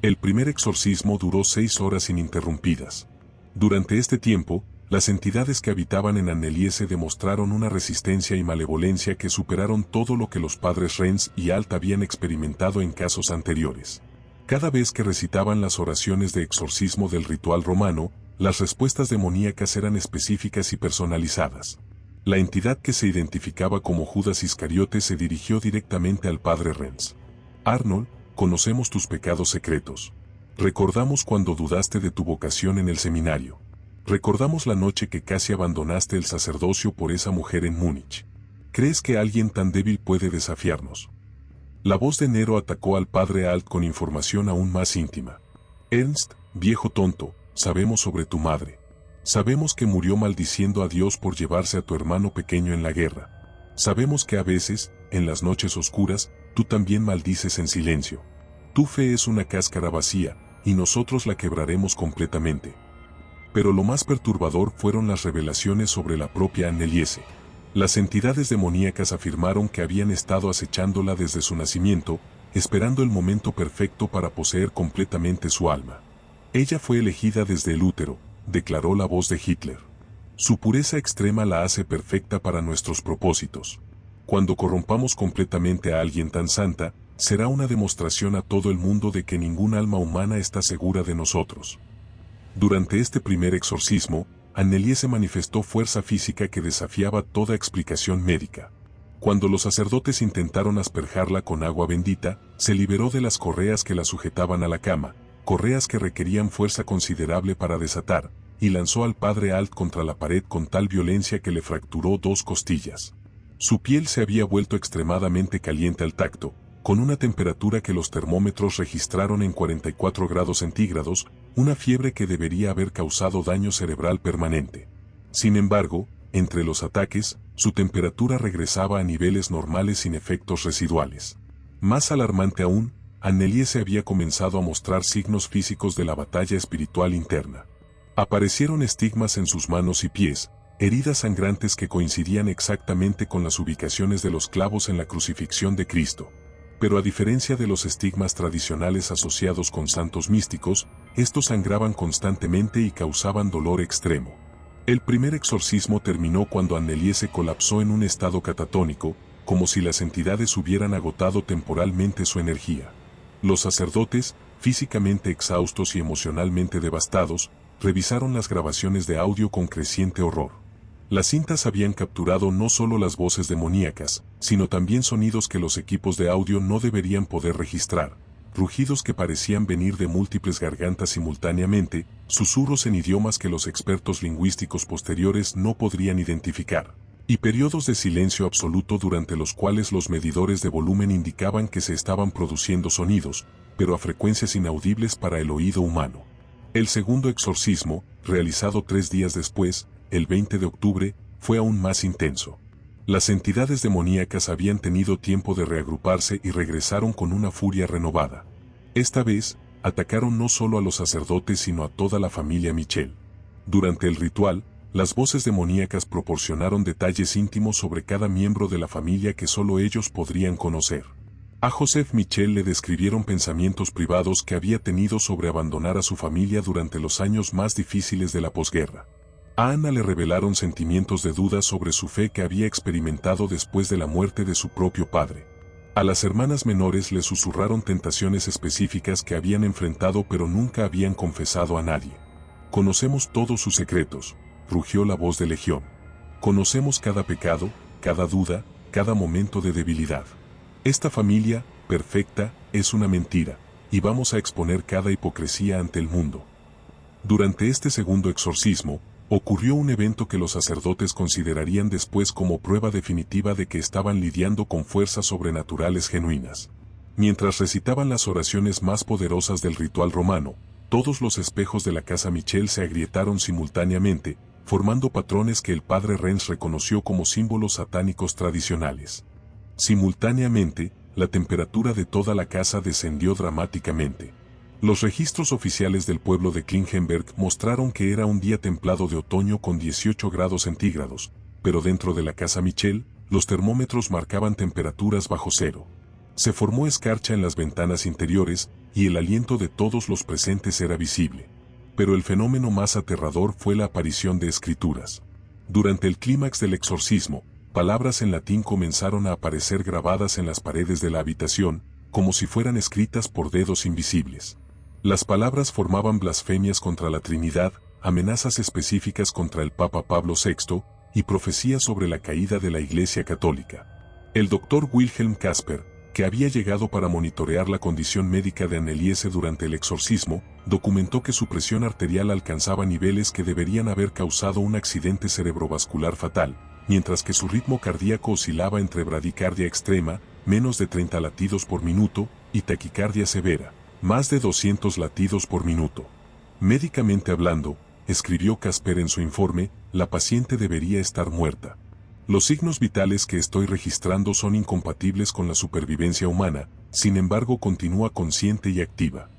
El primer exorcismo duró 6 horas ininterrumpidas. Durante este tiempo, las entidades que habitaban en Anneliese demostraron una resistencia y malevolencia que superaron todo lo que los padres Renz y Alt habían experimentado en casos anteriores. Cada vez que recitaban las oraciones de exorcismo del ritual romano, las respuestas demoníacas eran específicas y personalizadas. La entidad que se identificaba como Judas Iscariote se dirigió directamente al padre Renz. Arnold, conocemos tus pecados secretos. Recordamos cuando dudaste de tu vocación en el seminario. Recordamos la noche que casi abandonaste el sacerdocio por esa mujer en Múnich. ¿Crees que alguien tan débil puede desafiarnos? La voz de Nero atacó al padre Alt con información aún más íntima. Ernst, viejo tonto, sabemos sobre tu madre. Sabemos que murió maldiciendo a Dios por llevarse a tu hermano pequeño en la guerra. Sabemos que a veces, en las noches oscuras, tú también maldices en silencio. Tu fe es una cáscara vacía, y nosotros la quebraremos completamente. Pero lo más perturbador fueron las revelaciones sobre la propia Anneliese. Las entidades demoníacas afirmaron que habían estado acechándola desde su nacimiento, esperando el momento perfecto para poseer completamente su alma. Ella fue elegida desde el útero, declaró la voz de Hitler. Su pureza extrema la hace perfecta para nuestros propósitos. Cuando corrompamos completamente a alguien tan santa, será una demostración a todo el mundo de que ningún alma humana está segura de nosotros. Durante este primer exorcismo, Anneliese manifestó fuerza física que desafiaba toda explicación médica. Cuando los sacerdotes intentaron asperjarla con agua bendita, se liberó de las correas que la sujetaban a la cama, correas que requerían fuerza considerable para desatar, y lanzó al padre Alt contra la pared con tal violencia que le fracturó 2 costillas. Su piel se había vuelto extremadamente caliente al tacto, con una temperatura que los termómetros registraron en 44 grados centígrados, una fiebre que debería haber causado daño cerebral permanente. Sin embargo, entre los ataques, su temperatura regresaba a niveles normales sin efectos residuales. Más alarmante aún, Anneliese había comenzado a mostrar signos físicos de la batalla espiritual interna. Aparecieron estigmas en sus manos y pies, heridas sangrantes que coincidían exactamente con las ubicaciones de los clavos en la crucifixión de Cristo. Pero a diferencia de los estigmas tradicionales asociados con santos místicos, estos sangraban constantemente y causaban dolor extremo. El primer exorcismo terminó cuando Anneliese colapsó en un estado catatónico, como si las entidades hubieran agotado temporalmente su energía. Los sacerdotes, físicamente exhaustos y emocionalmente devastados, revisaron las grabaciones de audio con creciente horror. Las cintas habían capturado no solo las voces demoníacas, sino también sonidos que los equipos de audio no deberían poder registrar, rugidos que parecían venir de múltiples gargantas simultáneamente, susurros en idiomas que los expertos lingüísticos posteriores no podrían identificar, y periodos de silencio absoluto durante los cuales los medidores de volumen indicaban que se estaban produciendo sonidos, pero a frecuencias inaudibles para el oído humano. El segundo exorcismo, realizado 3 días después, el 20 de octubre, fue aún más intenso. Las entidades demoníacas habían tenido tiempo de reagruparse y regresaron con una furia renovada. Esta vez, atacaron no solo a los sacerdotes sino a toda la familia Michel. Durante el ritual, las voces demoníacas proporcionaron detalles íntimos sobre cada miembro de la familia que solo ellos podrían conocer. A Joseph Michel le describieron pensamientos privados que había tenido sobre abandonar a su familia durante los años más difíciles de la posguerra. A Ana le revelaron sentimientos de duda sobre su fe que había experimentado después de la muerte de su propio padre. A las hermanas menores le susurraron tentaciones específicas que habían enfrentado pero nunca habían confesado a nadie. Conocemos todos sus secretos, rugió la voz de Legión. Conocemos cada pecado, cada duda, cada momento de debilidad. Esta familia, perfecta, es una mentira, y vamos a exponer cada hipocresía ante el mundo. Durante este segundo exorcismo, ocurrió un evento que los sacerdotes considerarían después como prueba definitiva de que estaban lidiando con fuerzas sobrenaturales genuinas. Mientras recitaban las oraciones más poderosas del ritual romano, todos los espejos de la casa Michel se agrietaron simultáneamente, formando patrones que el padre Renz reconoció como símbolos satánicos tradicionales. Simultáneamente, la temperatura de toda la casa descendió dramáticamente. Los registros oficiales del pueblo de Klingenberg mostraron que era un día templado de otoño con 18 grados centígrados, pero dentro de la casa Michel, los termómetros marcaban temperaturas bajo cero. Se formó escarcha en las ventanas interiores, y el aliento de todos los presentes era visible. Pero el fenómeno más aterrador fue la aparición de escrituras. Durante el clímax del exorcismo, palabras en latín comenzaron a aparecer grabadas en las paredes de la habitación, como si fueran escritas por dedos invisibles. Las palabras formaban blasfemias contra la Trinidad, amenazas específicas contra el Papa Pablo VI, y profecías sobre la caída de la Iglesia Católica. El doctor Wilhelm Kasper, que había llegado para monitorear la condición médica de Anneliese durante el exorcismo, documentó que su presión arterial alcanzaba niveles que deberían haber causado un accidente cerebrovascular fatal, mientras que su ritmo cardíaco oscilaba entre bradicardia extrema, menos de 30 latidos por minuto, y taquicardia severa, más de 200 latidos por minuto. Médicamente hablando, escribió Kasper en su informe, la paciente debería estar muerta. Los signos vitales que estoy registrando son incompatibles con la supervivencia humana, sin embargo continúa consciente y activa.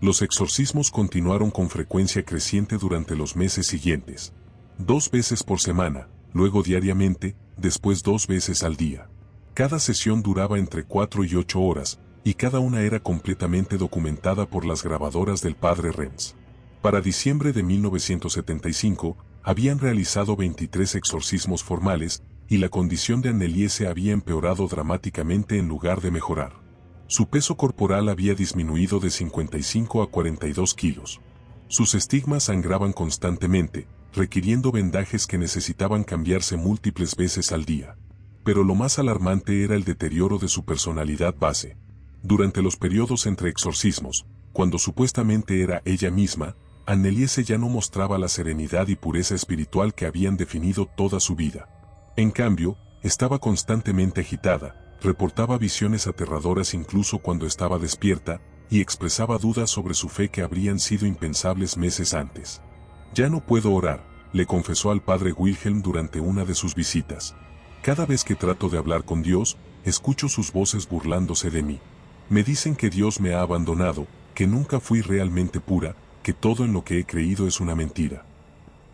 Los exorcismos continuaron con frecuencia creciente durante los meses siguientes. 2 veces por semana, luego diariamente, después 2 veces al día. Cada sesión duraba entre 4 y 8 horas, y cada una era completamente documentada por las grabadoras del padre Renz. Para diciembre de 1975, habían realizado 23 exorcismos formales, y la condición de Annelie se había empeorado dramáticamente en lugar de mejorar. Su peso corporal había disminuido de 55 a 42 kilos. Sus estigmas sangraban constantemente, requiriendo vendajes que necesitaban cambiarse múltiples veces al día. Pero lo más alarmante era el deterioro de su personalidad base. Durante los periodos entre exorcismos, cuando supuestamente era ella misma, Annelie ya no mostraba la serenidad y pureza espiritual que habían definido toda su vida. En cambio, estaba constantemente agitada, reportaba visiones aterradoras incluso cuando estaba despierta, y expresaba dudas sobre su fe que habrían sido impensables meses antes. «Ya no puedo orar», le confesó al padre Wilhelm durante una de sus visitas. «Cada vez que trato de hablar con Dios, escucho sus voces burlándose de mí. Me dicen que Dios me ha abandonado, que nunca fui realmente pura, que todo en lo que he creído es una mentira».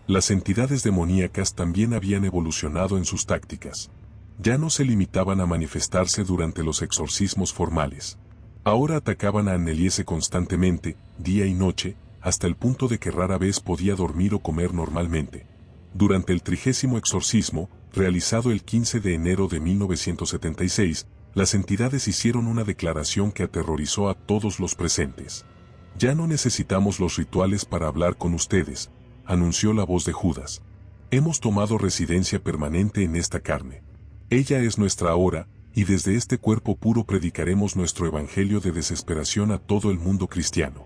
Las entidades demoníacas también habían evolucionado en sus tácticas. Ya no se limitaban a manifestarse durante los exorcismos formales. Ahora atacaban a Annelie constantemente, día y noche, hasta el punto de que rara vez podía dormir o comer normalmente. Durante el 30º exorcismo, realizado el 15 de enero de 1976, las entidades hicieron una declaración que aterrorizó a todos los presentes. «Ya no necesitamos los rituales para hablar con ustedes», anunció la voz de Judas. «Hemos tomado residencia permanente en esta carne. Ella es nuestra ahora, y desde este cuerpo puro predicaremos nuestro evangelio de desesperación a todo el mundo cristiano».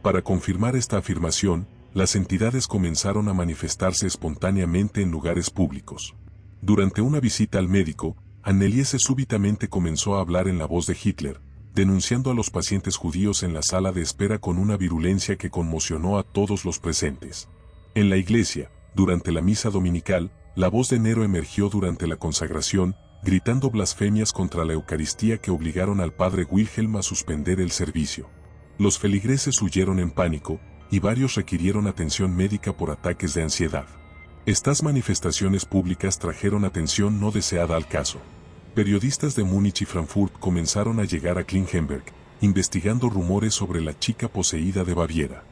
Para confirmar esta afirmación, las entidades comenzaron a manifestarse espontáneamente en lugares públicos. Durante una visita al médico, Annelie súbitamente comenzó a hablar en la voz de Hitler, denunciando a los pacientes judíos en la sala de espera con una virulencia que conmocionó a todos los presentes. En la iglesia, durante la misa dominical, la voz de Nero emergió durante la consagración, gritando blasfemias contra la Eucaristía que obligaron al padre Wilhelm a suspender el servicio. Los feligreses huyeron en pánico, y varios requirieron atención médica por ataques de ansiedad. Estas manifestaciones públicas trajeron atención no deseada al caso. Periodistas de Múnich y Frankfurt comenzaron a llegar a Klingenberg, investigando rumores sobre la chica poseída de Baviera.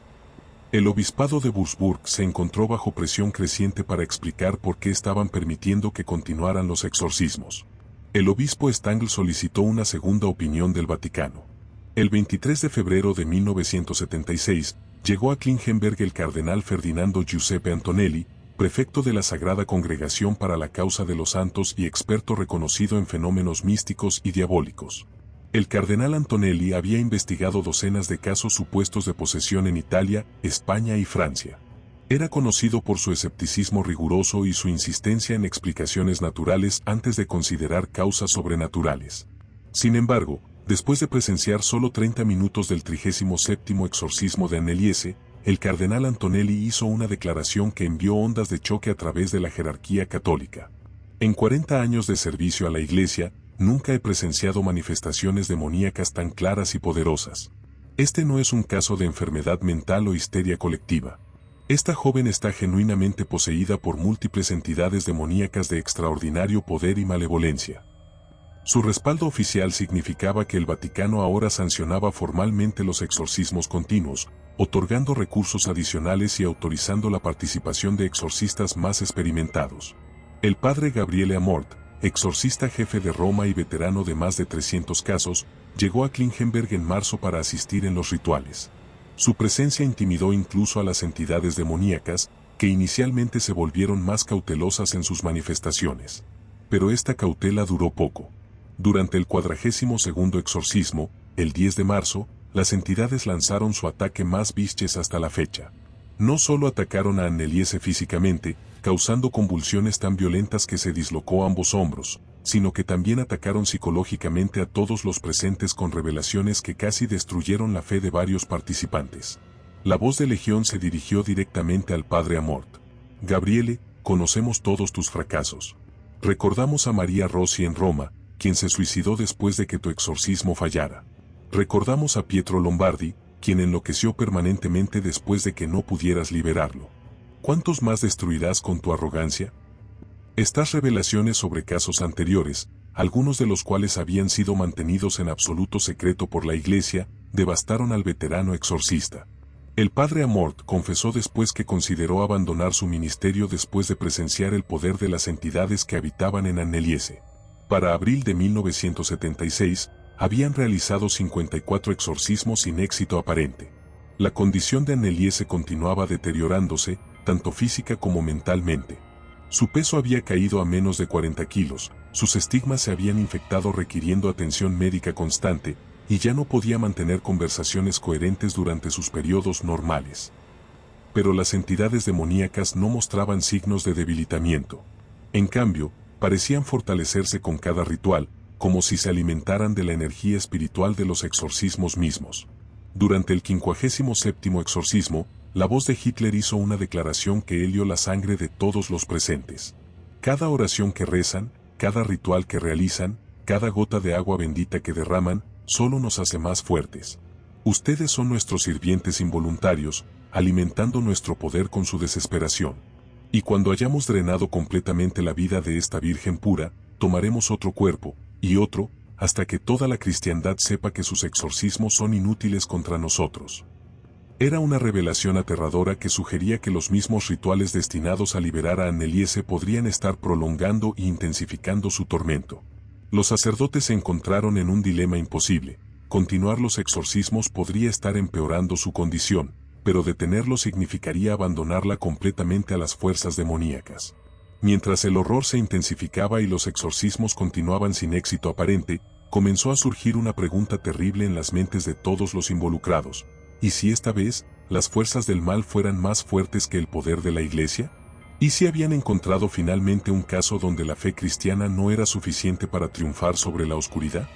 El obispado de Würzburg se encontró bajo presión creciente para explicar por qué estaban permitiendo que continuaran los exorcismos. El obispo Stangl solicitó una segunda opinión del Vaticano. El 23 de febrero de 1976, llegó a Klingenberg el cardenal Ferdinando Giuseppe Antonelli, prefecto de la Sagrada Congregación para la Causa de los Santos y experto reconocido en fenómenos místicos y diabólicos. El cardenal Antonelli había investigado docenas de casos supuestos de posesión en Italia, España y Francia. Era conocido por su escepticismo riguroso y su insistencia en explicaciones naturales antes de considerar causas sobrenaturales. Sin embargo, después de presenciar solo 30 minutos del 37º exorcismo de Annelie, el cardenal Antonelli hizo una declaración que envió ondas de choque a través de la jerarquía católica. «En 40 años de servicio a la Iglesia, nunca he presenciado manifestaciones demoníacas tan claras y poderosas. Este no es un caso de enfermedad mental o histeria colectiva. Esta joven está genuinamente poseída por múltiples entidades demoníacas de extraordinario poder y malevolencia». Su respaldo oficial significaba que el Vaticano ahora sancionaba formalmente los exorcismos continuos, otorgando recursos adicionales y autorizando la participación de exorcistas más experimentados. El padre Gabriele Amort, exorcista jefe de Roma y veterano de más de 300 casos, llegó a Klingenberg en marzo para asistir en los rituales. Su presencia intimidó incluso a las entidades demoníacas, que inicialmente se volvieron más cautelosas en sus manifestaciones. Pero esta cautela duró poco. Durante el 42º exorcismo, el 10 de marzo, las entidades lanzaron su ataque más visches hasta la fecha. No solo atacaron a Annelie físicamente, causando convulsiones tan violentas que se dislocó ambos hombros, sino que también atacaron psicológicamente a todos los presentes con revelaciones que casi destruyeron la fe de varios participantes. La voz de Legión se dirigió directamente al padre Amort. «Gabriele, conocemos todos tus fracasos. Recordamos a María Rossi en Roma, quien se suicidó después de que tu exorcismo fallara. Recordamos a Pietro Lombardi, quien enloqueció permanentemente después de que no pudieras liberarlo. ¿Cuántos más destruirás con tu arrogancia? Estas revelaciones sobre casos anteriores, algunos de los cuales habían sido mantenidos en absoluto secreto por la Iglesia, devastaron al veterano exorcista. El padre Amort confesó después que consideró abandonar su ministerio después de presenciar el poder de las entidades que habitaban en Anneliese. Para abril de 1976, habían realizado 54 exorcismos sin éxito aparente. La condición de Anneliese continuaba deteriorándose, tanto física como mentalmente. Su peso había caído a menos de 40 kilos, sus estigmas se habían infectado requiriendo atención médica constante, y ya no podía mantener conversaciones coherentes durante sus periodos normales. Pero las entidades demoníacas no mostraban signos de debilitamiento. En cambio, parecían fortalecerse con cada ritual, como si se alimentaran de la energía espiritual de los exorcismos mismos. Durante el 57º exorcismo, la voz de Hitler hizo una declaración que helió la sangre de todos los presentes. Cada oración que rezan, cada ritual que realizan, cada gota de agua bendita que derraman, solo nos hace más fuertes. Ustedes son nuestros sirvientes involuntarios, alimentando nuestro poder con su desesperación. Y cuando hayamos drenado completamente la vida de esta Virgen pura, tomaremos otro cuerpo, y otro, hasta que toda la cristiandad sepa que sus exorcismos son inútiles contra nosotros. Era una revelación aterradora que sugería que los mismos rituales destinados a liberar a Anneliese podrían estar prolongando e intensificando su tormento. Los sacerdotes se encontraron en un dilema imposible. Continuar los exorcismos podría estar empeorando su condición, pero detenerlo significaría abandonarla completamente a las fuerzas demoníacas. Mientras el horror se intensificaba y los exorcismos continuaban sin éxito aparente, comenzó a surgir una pregunta terrible en las mentes de todos los involucrados. ¿Y si esta vez, las fuerzas del mal fueran más fuertes que el poder de la Iglesia? ¿Y si habían encontrado finalmente un caso donde la fe cristiana no era suficiente para triunfar sobre la oscuridad?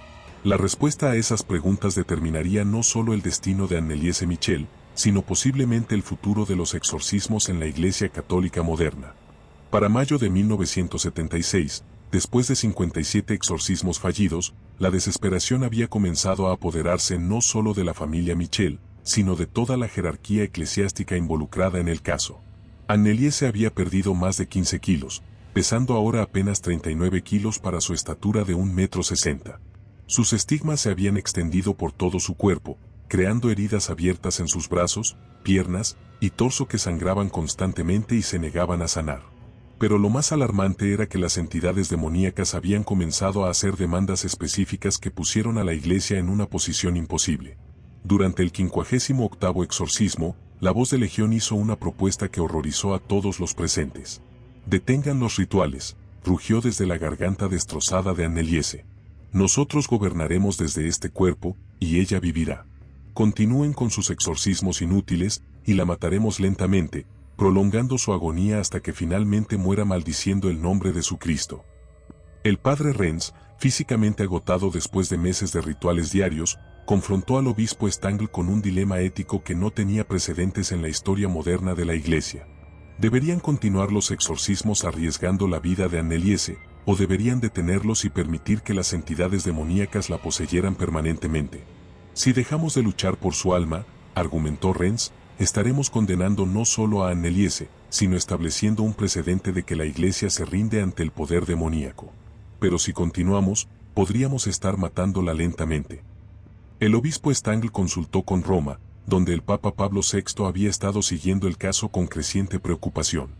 La respuesta a esas preguntas determinaría no solo el destino de Anneliese Michel, sino posiblemente el futuro de los exorcismos en la Iglesia Católica moderna. Para mayo de 1976, después de 57 exorcismos fallidos, la desesperación había comenzado a apoderarse no solo de la familia Michel, sino de toda la jerarquía eclesiástica involucrada en el caso. Anneliese había perdido más de 15 kilos, pesando ahora apenas 39 kilos para su estatura de 1,60 m. Sus estigmas se habían extendido por todo su cuerpo, creando heridas abiertas en sus brazos, piernas y torso que sangraban constantemente y se negaban a sanar. Pero lo más alarmante era que las entidades demoníacas habían comenzado a hacer demandas específicas que pusieron a la Iglesia en una posición imposible. Durante el 58º exorcismo, la voz de Legión hizo una propuesta que horrorizó a todos los presentes. «Detengan los rituales», rugió desde la garganta destrozada de Anneliese. «Nosotros gobernaremos desde este cuerpo, y ella vivirá. Continúen con sus exorcismos inútiles, y la mataremos lentamente, prolongando su agonía hasta que finalmente muera maldiciendo el nombre de su Cristo». El padre Renz, físicamente agotado después de meses de rituales diarios, confrontó al obispo Stangl con un dilema ético que no tenía precedentes en la historia moderna de la Iglesia. ¿Deberían continuar los exorcismos arriesgando la vida de Anneliese, o deberían detenerlos y permitir que las entidades demoníacas la poseyeran permanentemente? Si dejamos de luchar por su alma, argumentó Renz, estaremos condenando no solo a Anneliese, sino estableciendo un precedente de que la Iglesia se rinde ante el poder demoníaco. Pero si continuamos, podríamos estar matándola lentamente. El obispo Stangl consultó con Roma, donde el Papa Pablo VI había estado siguiendo el caso con creciente preocupación.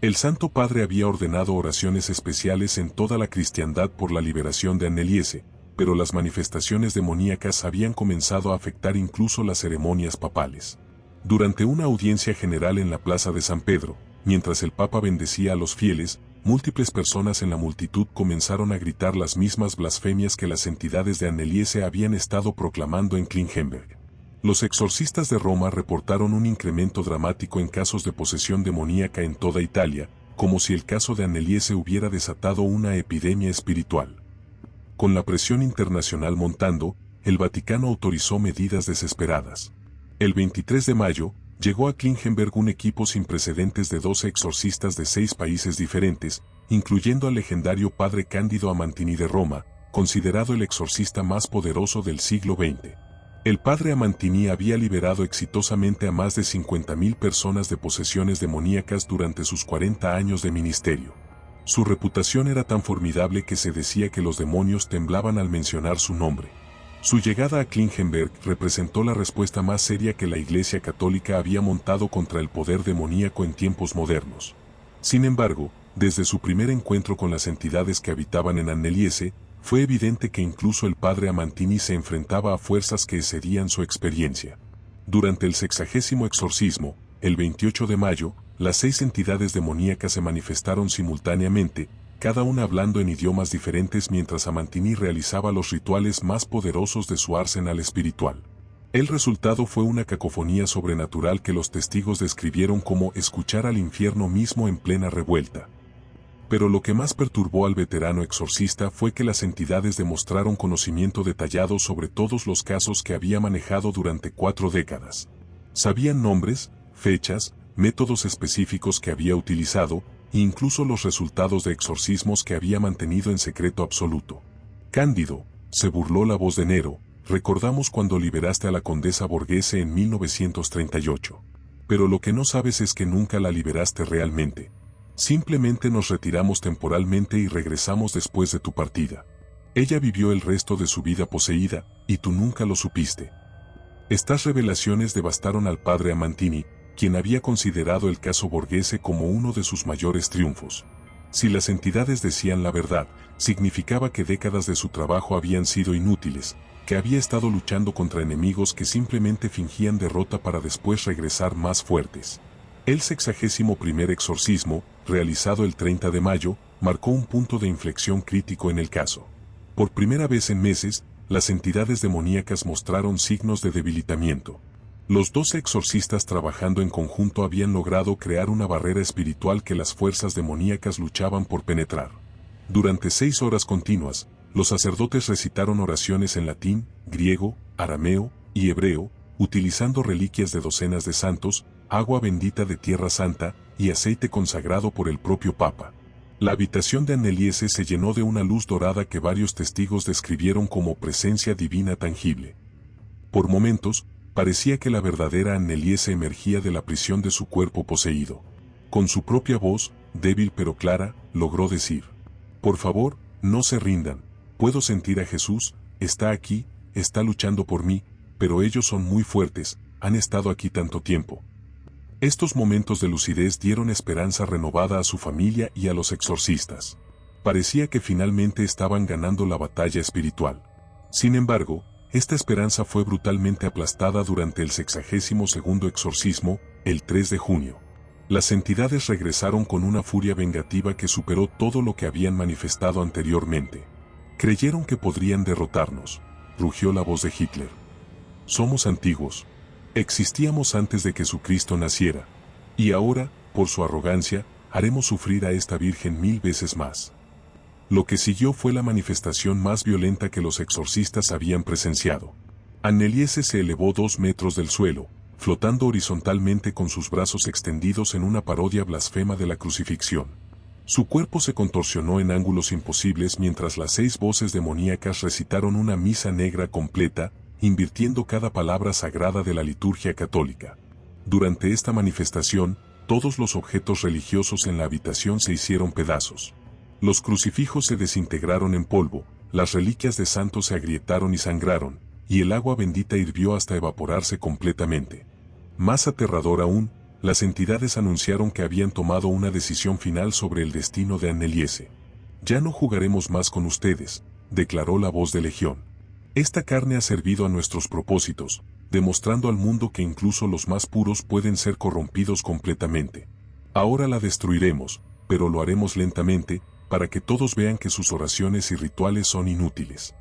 El Santo Padre había ordenado oraciones especiales en toda la cristiandad por la liberación de Anneliese, pero las manifestaciones demoníacas habían comenzado a afectar incluso las ceremonias papales. Durante una audiencia general en la Plaza de San Pedro, mientras el Papa bendecía a los fieles, múltiples personas en la multitud comenzaron a gritar las mismas blasfemias que las entidades de Anneliese habían estado proclamando en Klingenberg. Los exorcistas de Roma reportaron un incremento dramático en casos de posesión demoníaca en toda Italia, como si el caso de Anneliese hubiera desatado una epidemia espiritual. Con la presión internacional montando, el Vaticano autorizó medidas desesperadas. El 23 de mayo, llegó a Klingenberg un equipo sin precedentes de 12 exorcistas de 6 países diferentes, incluyendo al legendario padre Cándido Amantini de Roma, considerado el exorcista más poderoso del siglo XX. El padre Amantini había liberado exitosamente a más de 50.000 personas de posesiones demoníacas durante sus 40 años de ministerio. Su reputación era tan formidable que se decía que los demonios temblaban al mencionar su nombre. Su llegada a Klingenberg representó la respuesta más seria que la Iglesia Católica había montado contra el poder demoníaco en tiempos modernos. Sin embargo, desde su primer encuentro con las entidades que habitaban en Anneliese, fue evidente que incluso el padre Amantini se enfrentaba a fuerzas que excedían su experiencia. Durante el 60º exorcismo, el 28 de mayo, las 6 entidades demoníacas se manifestaron simultáneamente, cada una hablando en idiomas diferentes mientras Amantini realizaba los rituales más poderosos de su arsenal espiritual. El resultado fue una cacofonía sobrenatural que los testigos describieron como escuchar al infierno mismo en plena revuelta. Pero lo que más perturbó al veterano exorcista fue que las entidades demostraron conocimiento detallado sobre todos los casos que había manejado durante 4 décadas. Sabían nombres, fechas, métodos específicos que había utilizado, e incluso los resultados de exorcismos que había mantenido en secreto absoluto. Cándido, se burló la voz de Nero, recordamos cuando liberaste a la condesa Borghese en 1938. Pero lo que no sabes es que nunca la liberaste realmente. Simplemente nos retiramos temporalmente y regresamos después de tu partida. Ella vivió el resto de su vida poseída, y tú nunca lo supiste. Estas revelaciones devastaron al padre Amantini, quien había considerado el caso Borghese como uno de sus mayores triunfos. Si las entidades decían la verdad, significaba que décadas de su trabajo habían sido inútiles, que había estado luchando contra enemigos que simplemente fingían derrota para después regresar más fuertes. El 61º exorcismo, realizado el 30 de mayo, marcó un punto de inflexión crítico en el caso. Por primera vez en meses, las entidades demoníacas mostraron signos de debilitamiento. Los 12 exorcistas trabajando en conjunto habían logrado crear una barrera espiritual que las fuerzas demoníacas luchaban por penetrar. Durante 6 horas continuas, los sacerdotes recitaron oraciones en latín, griego, arameo y hebreo, utilizando reliquias de docenas de santos, agua bendita de Tierra Santa y aceite consagrado por el propio Papa. La habitación de Anneliese se llenó de una luz dorada que varios testigos describieron como presencia divina tangible. Por momentos, parecía que la verdadera Anneliese emergía de la prisión de su cuerpo poseído. Con su propia voz, débil pero clara, logró decir: «Por favor, no se rindan, puedo sentir a Jesús, está aquí, está luchando por mí, pero ellos son muy fuertes, han estado aquí tanto tiempo». Estos momentos de lucidez dieron esperanza renovada a su familia y a los exorcistas. Parecía que finalmente estaban ganando la batalla espiritual. Sin embargo, esta esperanza fue brutalmente aplastada durante el 62º exorcismo, el 3 de junio. Las entidades regresaron con una furia vengativa que superó todo lo que habían manifestado anteriormente. Creyeron que podrían derrotarnos, rugió la voz de Hitler. Somos antiguos. Existíamos antes de que su Cristo naciera. Y ahora, por su arrogancia, haremos sufrir a esta Virgen 1000 veces más. Lo que siguió fue la manifestación más violenta que los exorcistas habían presenciado. Anneliese se elevó 2 metros del suelo, flotando horizontalmente con sus brazos extendidos en una parodia blasfema de la crucifixión. Su cuerpo se contorsionó en ángulos imposibles mientras las 6 voces demoníacas recitaron una misa negra completa, invirtiendo cada palabra sagrada de la liturgia católica. Durante esta manifestación, todos los objetos religiosos en la habitación se hicieron pedazos. Los crucifijos se desintegraron en polvo, las reliquias de santos se agrietaron y sangraron, y el agua bendita hirvió hasta evaporarse completamente. Más aterrador aún, las entidades anunciaron que habían tomado una decisión final sobre el destino de Anneliese. «Ya no jugaremos más con ustedes», declaró la voz de Legión. «Esta carne ha servido a nuestros propósitos, demostrando al mundo que incluso los más puros pueden ser corrompidos completamente. Ahora la destruiremos, pero lo haremos lentamente, para que todos vean que sus oraciones y rituales son inútiles».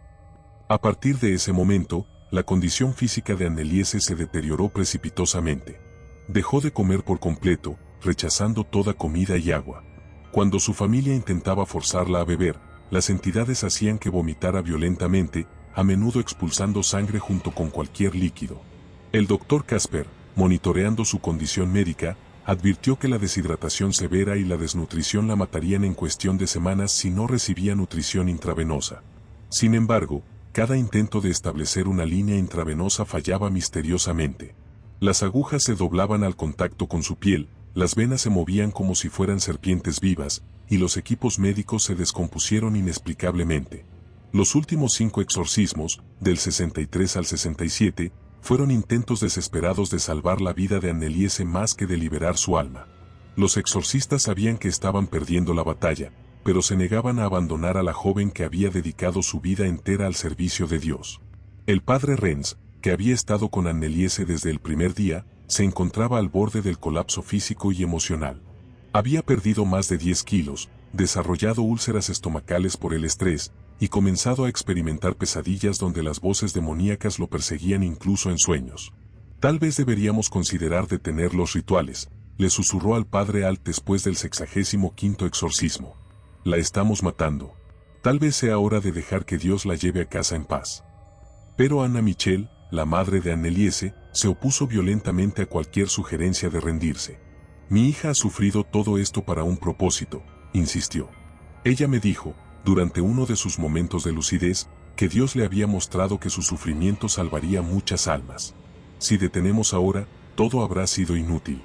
A partir de ese momento, la condición física de Anneliese se deterioró precipitosamente. Dejó de comer por completo, rechazando toda comida y agua. Cuando su familia intentaba forzarla a beber, las entidades hacían que vomitara violentamente, a menudo expulsando sangre junto con cualquier líquido. El doctor Casper, monitoreando su condición médica, advirtió que la deshidratación severa y la desnutrición la matarían en cuestión de semanas si no recibía nutrición intravenosa. Sin embargo, cada intento de establecer una línea intravenosa fallaba misteriosamente. Las agujas se doblaban al contacto con su piel, las venas se movían como si fueran serpientes vivas, y los equipos médicos se descompusieron inexplicablemente. Los últimos 5 exorcismos, del 63 al 67, fueron intentos desesperados de salvar la vida de Anneliese más que de liberar su alma. Los exorcistas sabían que estaban perdiendo la batalla, pero se negaban a abandonar a la joven que había dedicado su vida entera al servicio de Dios. El padre Renz, que había estado con Anneliese desde el primer día, se encontraba al borde del colapso físico y emocional. Había perdido más de 10 kilos, desarrollado úlceras estomacales por el estrés, y comenzado a experimentar pesadillas donde las voces demoníacas lo perseguían incluso en sueños. Tal vez deberíamos considerar detener los rituales, le susurró al padre Alt después del 65º exorcismo. La estamos matando. Tal vez sea hora de dejar que Dios la lleve a casa en paz. Pero Anna Michel, la madre de Anneliese, se opuso violentamente a cualquier sugerencia de rendirse. Mi hija ha sufrido todo esto para un propósito, insistió. Ella me dijo, durante uno de sus momentos de lucidez, que Dios le había mostrado que su sufrimiento salvaría muchas almas. Si detenemos ahora, todo habrá sido inútil.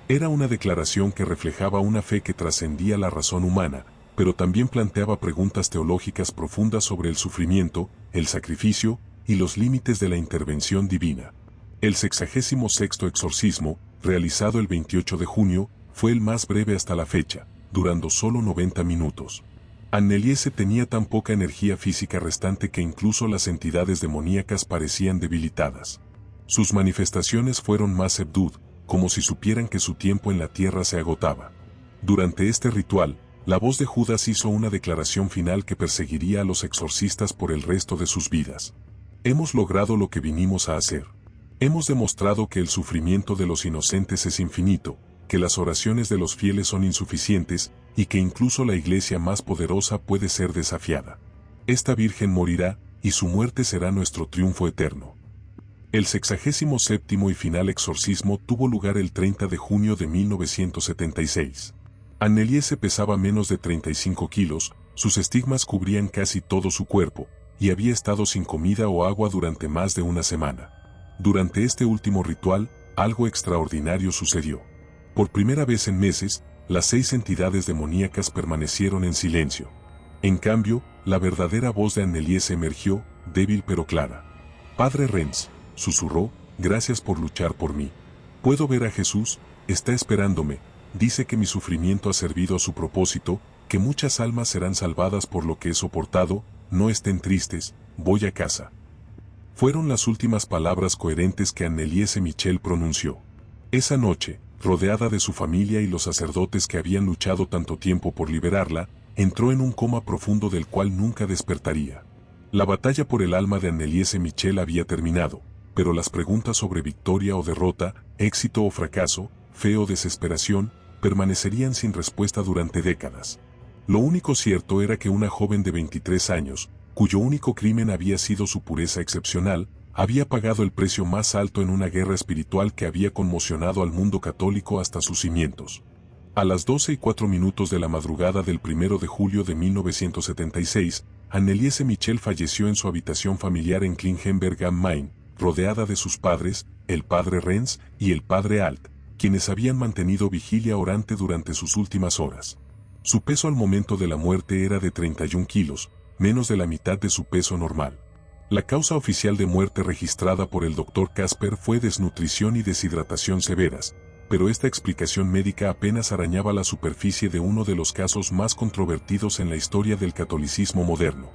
Era una declaración que reflejaba una fe que trascendía la razón humana, pero también planteaba preguntas teológicas profundas sobre el sufrimiento, el sacrificio y los límites de la intervención divina. El 66º exorcismo, realizado el 28 de junio, fue el más breve hasta la fecha, durando solo 90 minutos. Anneliese tenía tan poca energía física restante que incluso las entidades demoníacas parecían debilitadas. Sus manifestaciones fueron más subdud, como si supieran que su tiempo en la tierra se agotaba. Durante este ritual, la voz de Judas hizo una declaración final que perseguiría a los exorcistas por el resto de sus vidas. Hemos logrado lo que vinimos a hacer. Hemos demostrado que el sufrimiento de los inocentes es infinito, que las oraciones de los fieles son insuficientes, y que incluso la iglesia más poderosa puede ser desafiada. Esta virgen morirá, y su muerte será nuestro triunfo eterno. El 67º y final exorcismo tuvo lugar el 30 de junio de 1976. Anneliese pesaba menos de 35 kilos, sus estigmas cubrían casi todo su cuerpo, y había estado sin comida o agua durante más de una semana. Durante este último ritual, algo extraordinario sucedió. Por primera vez en meses, las 6 entidades demoníacas permanecieron en silencio. En cambio, la verdadera voz de Anneliese emergió, débil pero clara. Padre Renz, susurró, gracias por luchar por mí. Puedo ver a Jesús, está esperándome, dice que mi sufrimiento ha servido a su propósito, que muchas almas serán salvadas por lo que he soportado, no estén tristes, voy a casa. Fueron las últimas palabras coherentes que Anneliese Michel pronunció. Esa noche, rodeada de su familia y los sacerdotes que habían luchado tanto tiempo por liberarla, entró en un coma profundo del cual nunca despertaría. La batalla por el alma de Anneliese Michel había terminado, pero las preguntas sobre victoria o derrota, éxito o fracaso, fe o desesperación, permanecerían sin respuesta durante décadas. Lo único cierto era que una joven de 23 años, cuyo único crimen había sido su pureza excepcional, había pagado el precio más alto en una guerra espiritual que había conmocionado al mundo católico hasta sus cimientos. A las 12:04 de la madrugada del 1 de julio de 1976, Anneliese Michel falleció en su habitación familiar en Klingenberg am Main, rodeada de sus padres, el padre Renz y el padre Alt, quienes habían mantenido vigilia orante durante sus últimas horas. Su peso al momento de la muerte era de 31 kilos, menos de la mitad de su peso normal. La causa oficial de muerte registrada por el Dr. Casper fue desnutrición y deshidratación severas, pero esta explicación médica apenas arañaba la superficie de uno de los casos más controvertidos en la historia del catolicismo moderno.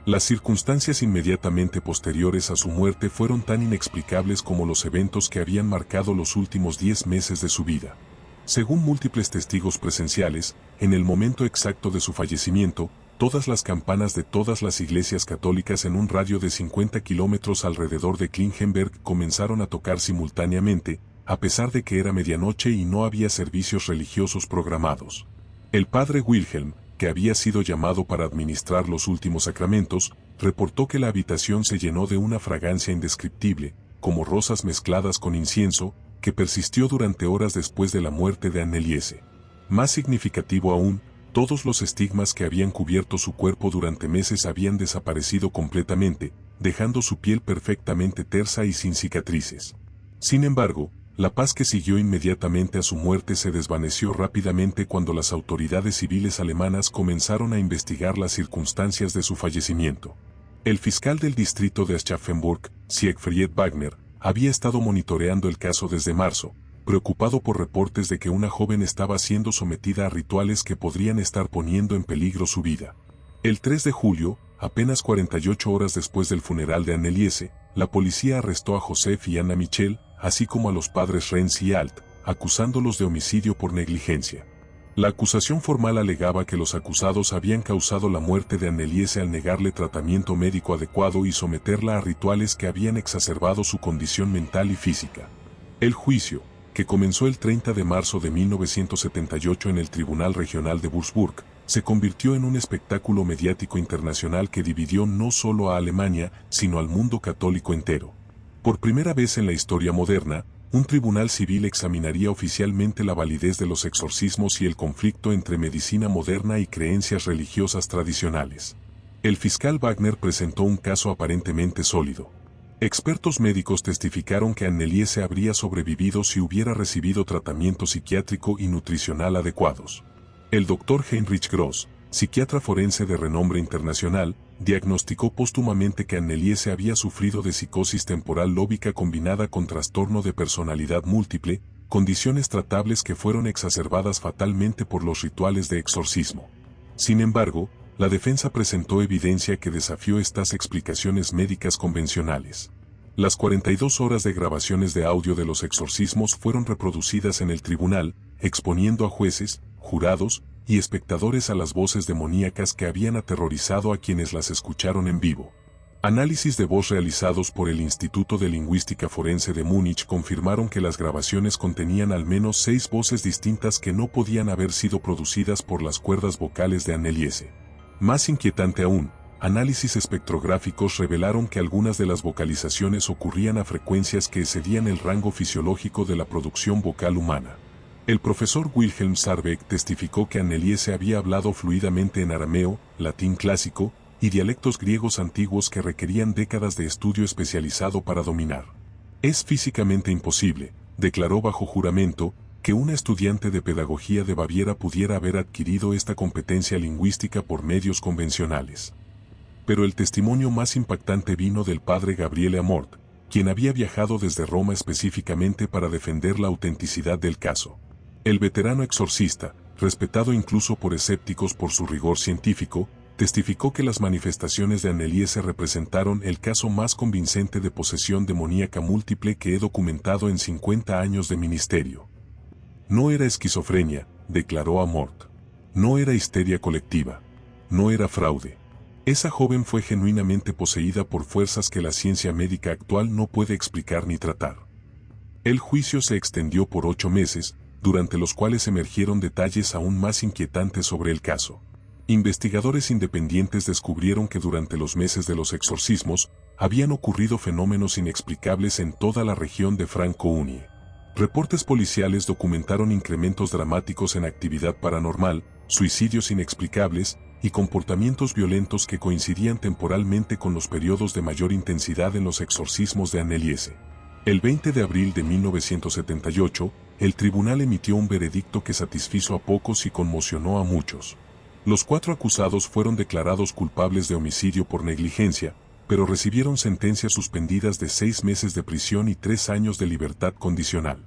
Las circunstancias inmediatamente posteriores a su muerte fueron tan inexplicables como los eventos que habían marcado los últimos 10 meses de su vida. Según múltiples testigos presenciales, en el momento exacto de su fallecimiento, todas las campanas de todas las iglesias católicas en un radio de 50 kilómetros alrededor de Klingenberg comenzaron a tocar simultáneamente, a pesar de que era medianoche y no había servicios religiosos programados. El padre Wilhelm, que había sido llamado para administrar los últimos sacramentos, reportó que la habitación se llenó de una fragancia indescriptible, como rosas mezcladas con incienso, que persistió durante horas después de la muerte de Anneliese. Más significativo aún, Todos los estigmas que habían cubierto su cuerpo durante meses habían desaparecido completamente, dejando su piel perfectamente tersa y sin cicatrices. Sin embargo, la paz que siguió inmediatamente a su muerte se desvaneció rápidamente cuando las autoridades civiles alemanas comenzaron a investigar las circunstancias de su fallecimiento. El fiscal del distrito de Aschaffenburg, Siegfried Wagner, había estado monitoreando el caso desde marzo, preocupado por reportes de que una joven estaba siendo sometida a rituales que podrían estar poniendo en peligro su vida. El 3 de julio, apenas 48 horas después del funeral de Anneliese, la policía arrestó a Joseph y Anna Michel, así como a los padres Renz y Alt, acusándolos de homicidio por negligencia. La acusación formal alegaba que los acusados habían causado la muerte de Anneliese al negarle tratamiento médico adecuado y someterla a rituales que habían exacerbado su condición mental y física. El juicio, que comenzó el 30 de marzo de 1978 en el Tribunal Regional de Würzburg, se convirtió en un espectáculo mediático internacional que dividió no solo a Alemania, sino al mundo católico entero. Por primera vez en la historia moderna, un tribunal civil examinaría oficialmente la validez de los exorcismos y el conflicto entre medicina moderna y creencias religiosas tradicionales. El fiscal Wagner presentó un caso aparentemente sólido. Expertos médicos testificaron que Anneliese habría sobrevivido si hubiera recibido tratamiento psiquiátrico y nutricional adecuados. El doctor Heinrich Gross, psiquiatra forense de renombre internacional, diagnosticó póstumamente que Anneliese había sufrido de psicosis temporal lóbica combinada con trastorno de personalidad múltiple, condiciones tratables que fueron exacerbadas fatalmente por los rituales de exorcismo. Sin embargo, la defensa presentó evidencia que desafió estas explicaciones médicas convencionales. Las 42 horas de grabaciones de audio de los exorcismos fueron reproducidas en el tribunal, exponiendo a jueces, jurados y espectadores a las voces demoníacas que habían aterrorizado a quienes las escucharon en vivo. Análisis de voz realizados por el Instituto de Lingüística Forense de Múnich confirmaron que las grabaciones contenían al menos 6 voces distintas que no podían haber sido producidas por las cuerdas vocales de Anneliese. Más inquietante aún, análisis espectrográficos revelaron que algunas de las vocalizaciones ocurrían a frecuencias que excedían el rango fisiológico de la producción vocal humana. El profesor Wilhelm Sarbeck testificó que Anneliese había hablado fluidamente en arameo, latín clásico y dialectos griegos antiguos que requerían décadas de estudio especializado para dominar. Es físicamente imposible, declaró bajo juramento, que una estudiante de pedagogía de Baviera pudiera haber adquirido esta competencia lingüística por medios convencionales. Pero el testimonio más impactante vino del padre Gabriele Amort, quien había viajado desde Roma específicamente para defender la autenticidad del caso. El veterano exorcista, respetado incluso por escépticos por su rigor científico, testificó que las manifestaciones de Anneliese representaron el caso más convincente de posesión demoníaca múltiple que he documentado en 50 años de ministerio. No era esquizofrenia, declaró Amort. No era histeria colectiva. No era fraude. Esa joven fue genuinamente poseída por fuerzas que la ciencia médica actual no puede explicar ni tratar. El juicio se extendió por 8 meses, durante los cuales emergieron detalles aún más inquietantes sobre el caso. Investigadores independientes descubrieron que durante los meses de los exorcismos, habían ocurrido fenómenos inexplicables en toda la región de Franco-Unie. Reportes policiales documentaron incrementos dramáticos en actividad paranormal, suicidios inexplicables y comportamientos violentos que coincidían temporalmente con los periodos de mayor intensidad en los exorcismos de Anneliese. El 20 de abril de 1978, el tribunal emitió un veredicto que satisfizo a pocos y conmocionó a muchos. Los 4 acusados fueron declarados culpables de homicidio por negligencia, pero recibieron sentencias suspendidas de 6 meses de prisión y 3 años de libertad condicional.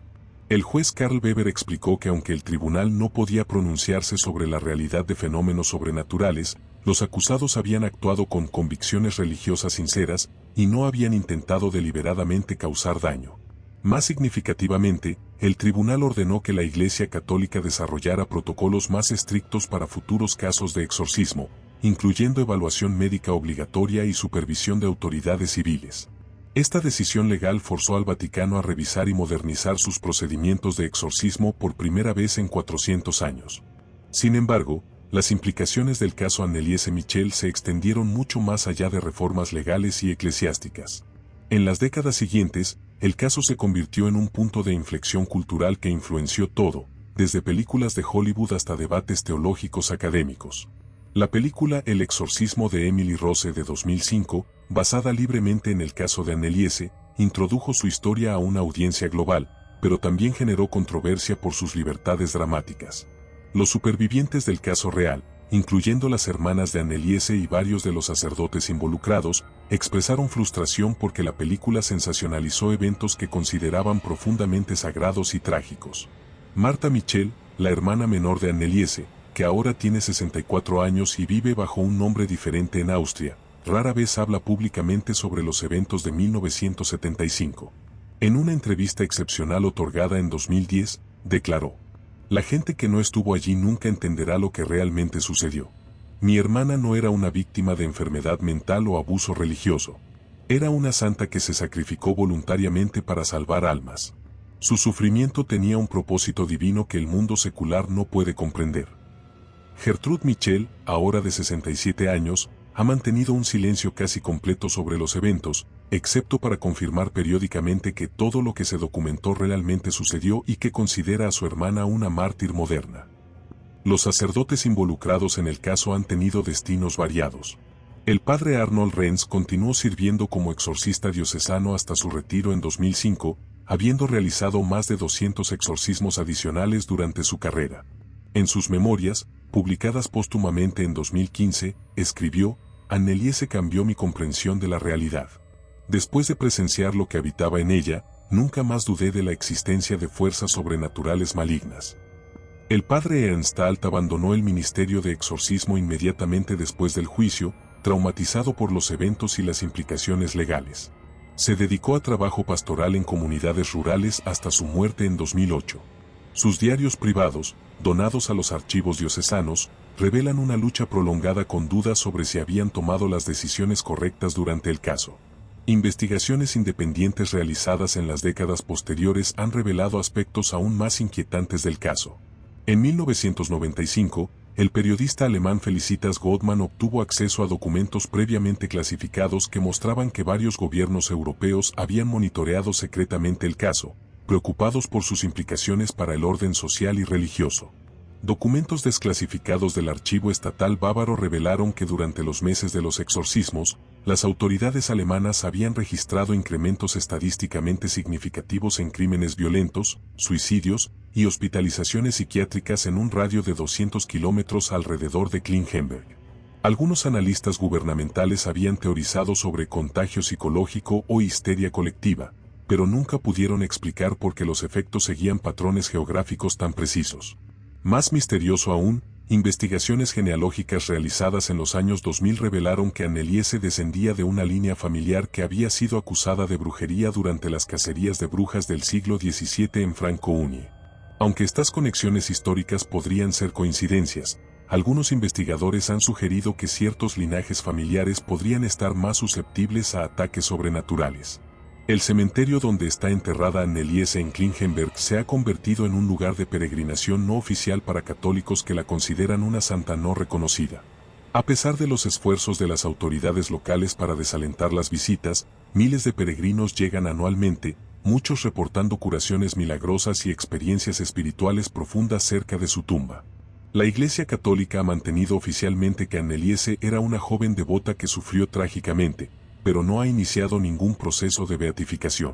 El juez Karl Weber explicó que aunque el tribunal no podía pronunciarse sobre la realidad de fenómenos sobrenaturales, los acusados habían actuado con convicciones religiosas sinceras y no habían intentado deliberadamente causar daño. Más significativamente, el tribunal ordenó que la Iglesia Católica desarrollara protocolos más estrictos para futuros casos de exorcismo, incluyendo evaluación médica obligatoria y supervisión de autoridades civiles. Esta decisión legal forzó al Vaticano a revisar y modernizar sus procedimientos de exorcismo por primera vez en 400 años. Sin embargo, las implicaciones del caso Anneliese Michel se extendieron mucho más allá de reformas legales y eclesiásticas. En las décadas siguientes, el caso se convirtió en un punto de inflexión cultural que influenció todo, desde películas de Hollywood hasta debates teológicos académicos. La película El exorcismo de Emily Rose de 2005, basada libremente en el caso de Anneliese, introdujo su historia a una audiencia global, pero también generó controversia por sus libertades dramáticas. Los supervivientes del caso real, incluyendo las hermanas de Anneliese y varios de los sacerdotes involucrados, expresaron frustración porque la película sensacionalizó eventos que consideraban profundamente sagrados y trágicos. Martha Mitchell, la hermana menor de Anneliese, que ahora tiene 64 años y vive bajo un nombre diferente en Austria, rara vez habla públicamente sobre los eventos de 1975. En una entrevista excepcional otorgada en 2010, declaró: "La gente que no estuvo allí nunca entenderá lo que realmente sucedió. Mi hermana no era una víctima de enfermedad mental o abuso religioso. Era una santa que se sacrificó voluntariamente para salvar almas. Su sufrimiento tenía un propósito divino que el mundo secular no puede comprender". Gertrude Mitchell, ahora de 67 años, ha mantenido un silencio casi completo sobre los eventos, excepto para confirmar periódicamente que todo lo que se documentó realmente sucedió y que considera a su hermana una mártir moderna. Los sacerdotes involucrados en el caso han tenido destinos variados. El padre Arnold Renz continuó sirviendo como exorcista diocesano hasta su retiro en 2005, habiendo realizado más de 200 exorcismos adicionales durante su carrera. En sus memorias, publicadas póstumamente en 2015, escribió: "Anneliese cambió mi comprensión de la realidad. Después de presenciar lo que habitaba en ella, nunca más dudé de la existencia de fuerzas sobrenaturales malignas". El padre Ernst Alt abandonó el ministerio de exorcismo inmediatamente después del juicio, traumatizado por los eventos y las implicaciones legales. Se dedicó a trabajo pastoral en comunidades rurales hasta su muerte en 2008. Sus diarios privados, donados a los archivos diocesanos, revelan una lucha prolongada con dudas sobre si habían tomado las decisiones correctas durante el caso. Investigaciones independientes realizadas en las décadas posteriores han revelado aspectos aún más inquietantes del caso. En 1995, el periodista alemán Felicitas Gottmann obtuvo acceso a documentos previamente clasificados que mostraban que varios gobiernos europeos habían monitoreado secretamente el caso, preocupados por sus implicaciones para el orden social y religioso. Documentos desclasificados del archivo estatal bávaro revelaron que durante los meses de los exorcismos, las autoridades alemanas habían registrado incrementos estadísticamente significativos en crímenes violentos, suicidios y hospitalizaciones psiquiátricas en un radio de 200 kilómetros alrededor de Klingenberg. Algunos analistas gubernamentales habían teorizado sobre contagio psicológico o histeria colectiva, pero nunca pudieron explicar por qué los efectos seguían patrones geográficos tan precisos. Más misterioso aún, investigaciones genealógicas realizadas en los años 2000 revelaron que Anneliese descendía de una línea familiar que había sido acusada de brujería durante las cacerías de brujas del siglo XVII en Franconia. Aunque estas conexiones históricas podrían ser coincidencias, algunos investigadores han sugerido que ciertos linajes familiares podrían estar más susceptibles a ataques sobrenaturales. El cementerio donde está enterrada Anneliese en Klingenberg se ha convertido en un lugar de peregrinación no oficial para católicos que la consideran una santa no reconocida. A pesar de los esfuerzos de las autoridades locales para desalentar las visitas, miles de peregrinos llegan anualmente, muchos reportando curaciones milagrosas y experiencias espirituales profundas cerca de su tumba. La Iglesia Católica ha mantenido oficialmente que Anneliese era una joven devota que sufrió trágicamente, pero no ha iniciado ningún proceso de beatificación.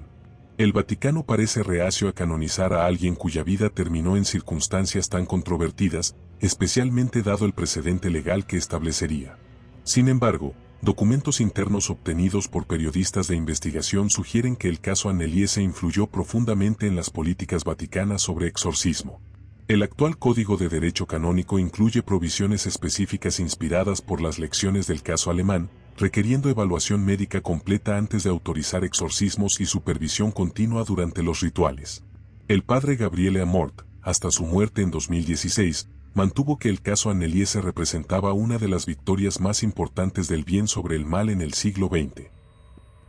El Vaticano parece reacio a canonizar a alguien cuya vida terminó en circunstancias tan controvertidas, especialmente dado el precedente legal que establecería. Sin embargo, documentos internos obtenidos por periodistas de investigación sugieren que el caso Anneliese influyó profundamente en las políticas vaticanas sobre exorcismo. El actual Código de Derecho Canónico incluye provisiones específicas inspiradas por las lecciones del caso alemán, requiriendo evaluación médica completa antes de autorizar exorcismos y supervisión continua durante los rituales. El padre Gabriele Amort, hasta su muerte en 2016, mantuvo que el caso Anneliese representaba una de las victorias más importantes del bien sobre el mal en el siglo XX.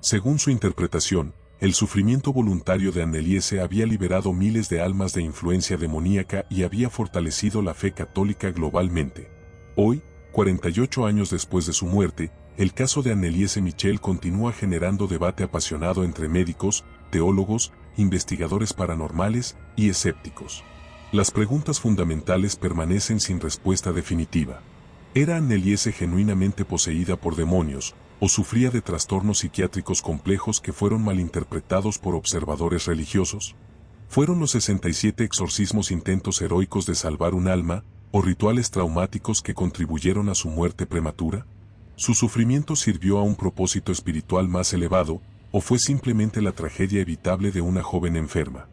Según su interpretación, el sufrimiento voluntario de Anneliese había liberado miles de almas de influencia demoníaca y había fortalecido la fe católica globalmente. Hoy, 48 años después de su muerte, el caso de Anneliese Mitchell continúa generando debate apasionado entre médicos, teólogos, investigadores paranormales y escépticos. Las preguntas fundamentales permanecen sin respuesta definitiva. ¿Era Anneliese genuinamente poseída por demonios, o sufría de trastornos psiquiátricos complejos que fueron malinterpretados por observadores religiosos? ¿Fueron los 67 exorcismos intentos heroicos de salvar un alma, o rituales traumáticos que contribuyeron a su muerte prematura? ¿Su sufrimiento sirvió a un propósito espiritual más elevado, o fue simplemente la tragedia evitable de una joven enferma?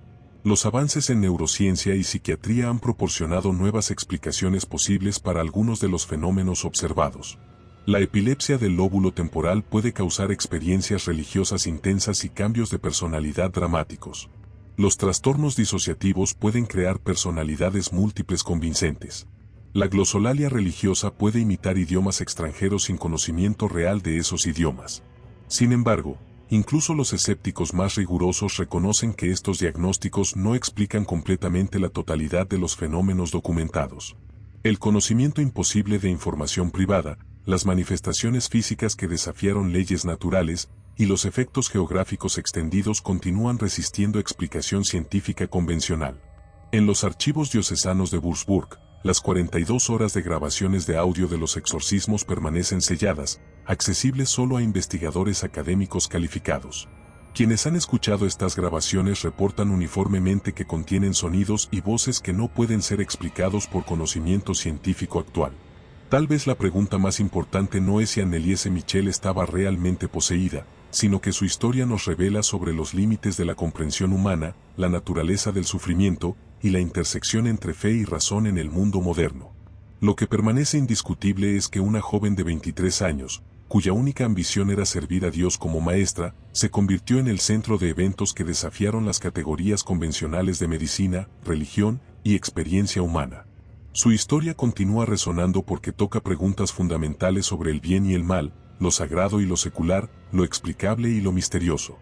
Los avances en neurociencia y psiquiatría han proporcionado nuevas explicaciones posibles para algunos de los fenómenos observados. La epilepsia del lóbulo temporal puede causar experiencias religiosas intensas y cambios de personalidad dramáticos. Los trastornos disociativos pueden crear personalidades múltiples convincentes. La glosolalia religiosa puede imitar idiomas extranjeros sin conocimiento real de esos idiomas. Sin embargo, incluso los escépticos más rigurosos reconocen que estos diagnósticos no explican completamente la totalidad de los fenómenos documentados. El conocimiento imposible de información privada, las manifestaciones físicas que desafiaron leyes naturales, y los efectos geográficos extendidos continúan resistiendo explicación científica convencional. En los archivos diocesanos de Würzburg, las 42 horas de grabaciones de audio de los exorcismos permanecen selladas, accesibles solo a investigadores académicos calificados. Quienes han escuchado estas grabaciones reportan uniformemente que contienen sonidos y voces que no pueden ser explicados por conocimiento científico actual. Tal vez la pregunta más importante no es si Anneliese Michel estaba realmente poseída, sino que su historia nos revela sobre los límites de la comprensión humana, la naturaleza del sufrimiento, y la intersección entre fe y razón en el mundo moderno. Lo que permanece indiscutible es que una joven de 23 años, cuya única ambición era servir a Dios como maestra, se convirtió en el centro de eventos que desafiaron las categorías convencionales de medicina, religión y experiencia humana. Su historia continúa resonando porque toca preguntas fundamentales sobre el bien y el mal, lo sagrado y lo secular, lo explicable y lo misterioso.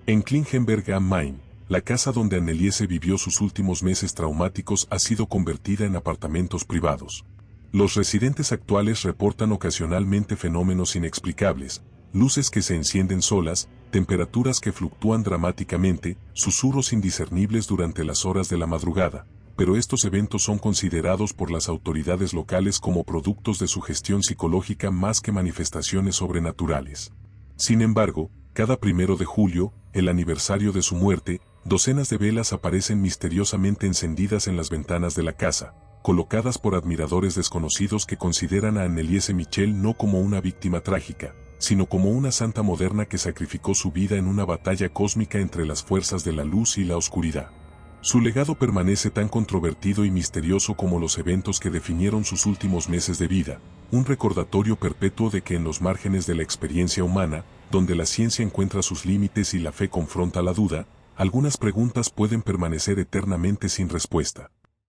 En Klingenberg am Main, la casa donde Anneliese vivió sus últimos meses traumáticos ha sido convertida en apartamentos privados. Los residentes actuales reportan ocasionalmente fenómenos inexplicables, luces que se encienden solas, temperaturas que fluctúan dramáticamente, susurros indiscernibles durante las horas de la madrugada, pero estos eventos son considerados por las autoridades locales como productos de su gestión psicológica más que manifestaciones sobrenaturales. Sin embargo, cada 1 de julio, el aniversario de su muerte, docenas de velas aparecen misteriosamente encendidas en las ventanas de la casa, colocadas por admiradores desconocidos que consideran a Anneliese Michel no como una víctima trágica, sino como una santa moderna que sacrificó su vida en una batalla cósmica entre las fuerzas de la luz y la oscuridad. Su legado permanece tan controvertido y misterioso como los eventos que definieron sus últimos meses de vida, un recordatorio perpetuo de que en los márgenes de la experiencia humana, donde la ciencia encuentra sus límites y la fe confronta la duda, algunas preguntas pueden permanecer eternamente sin respuesta.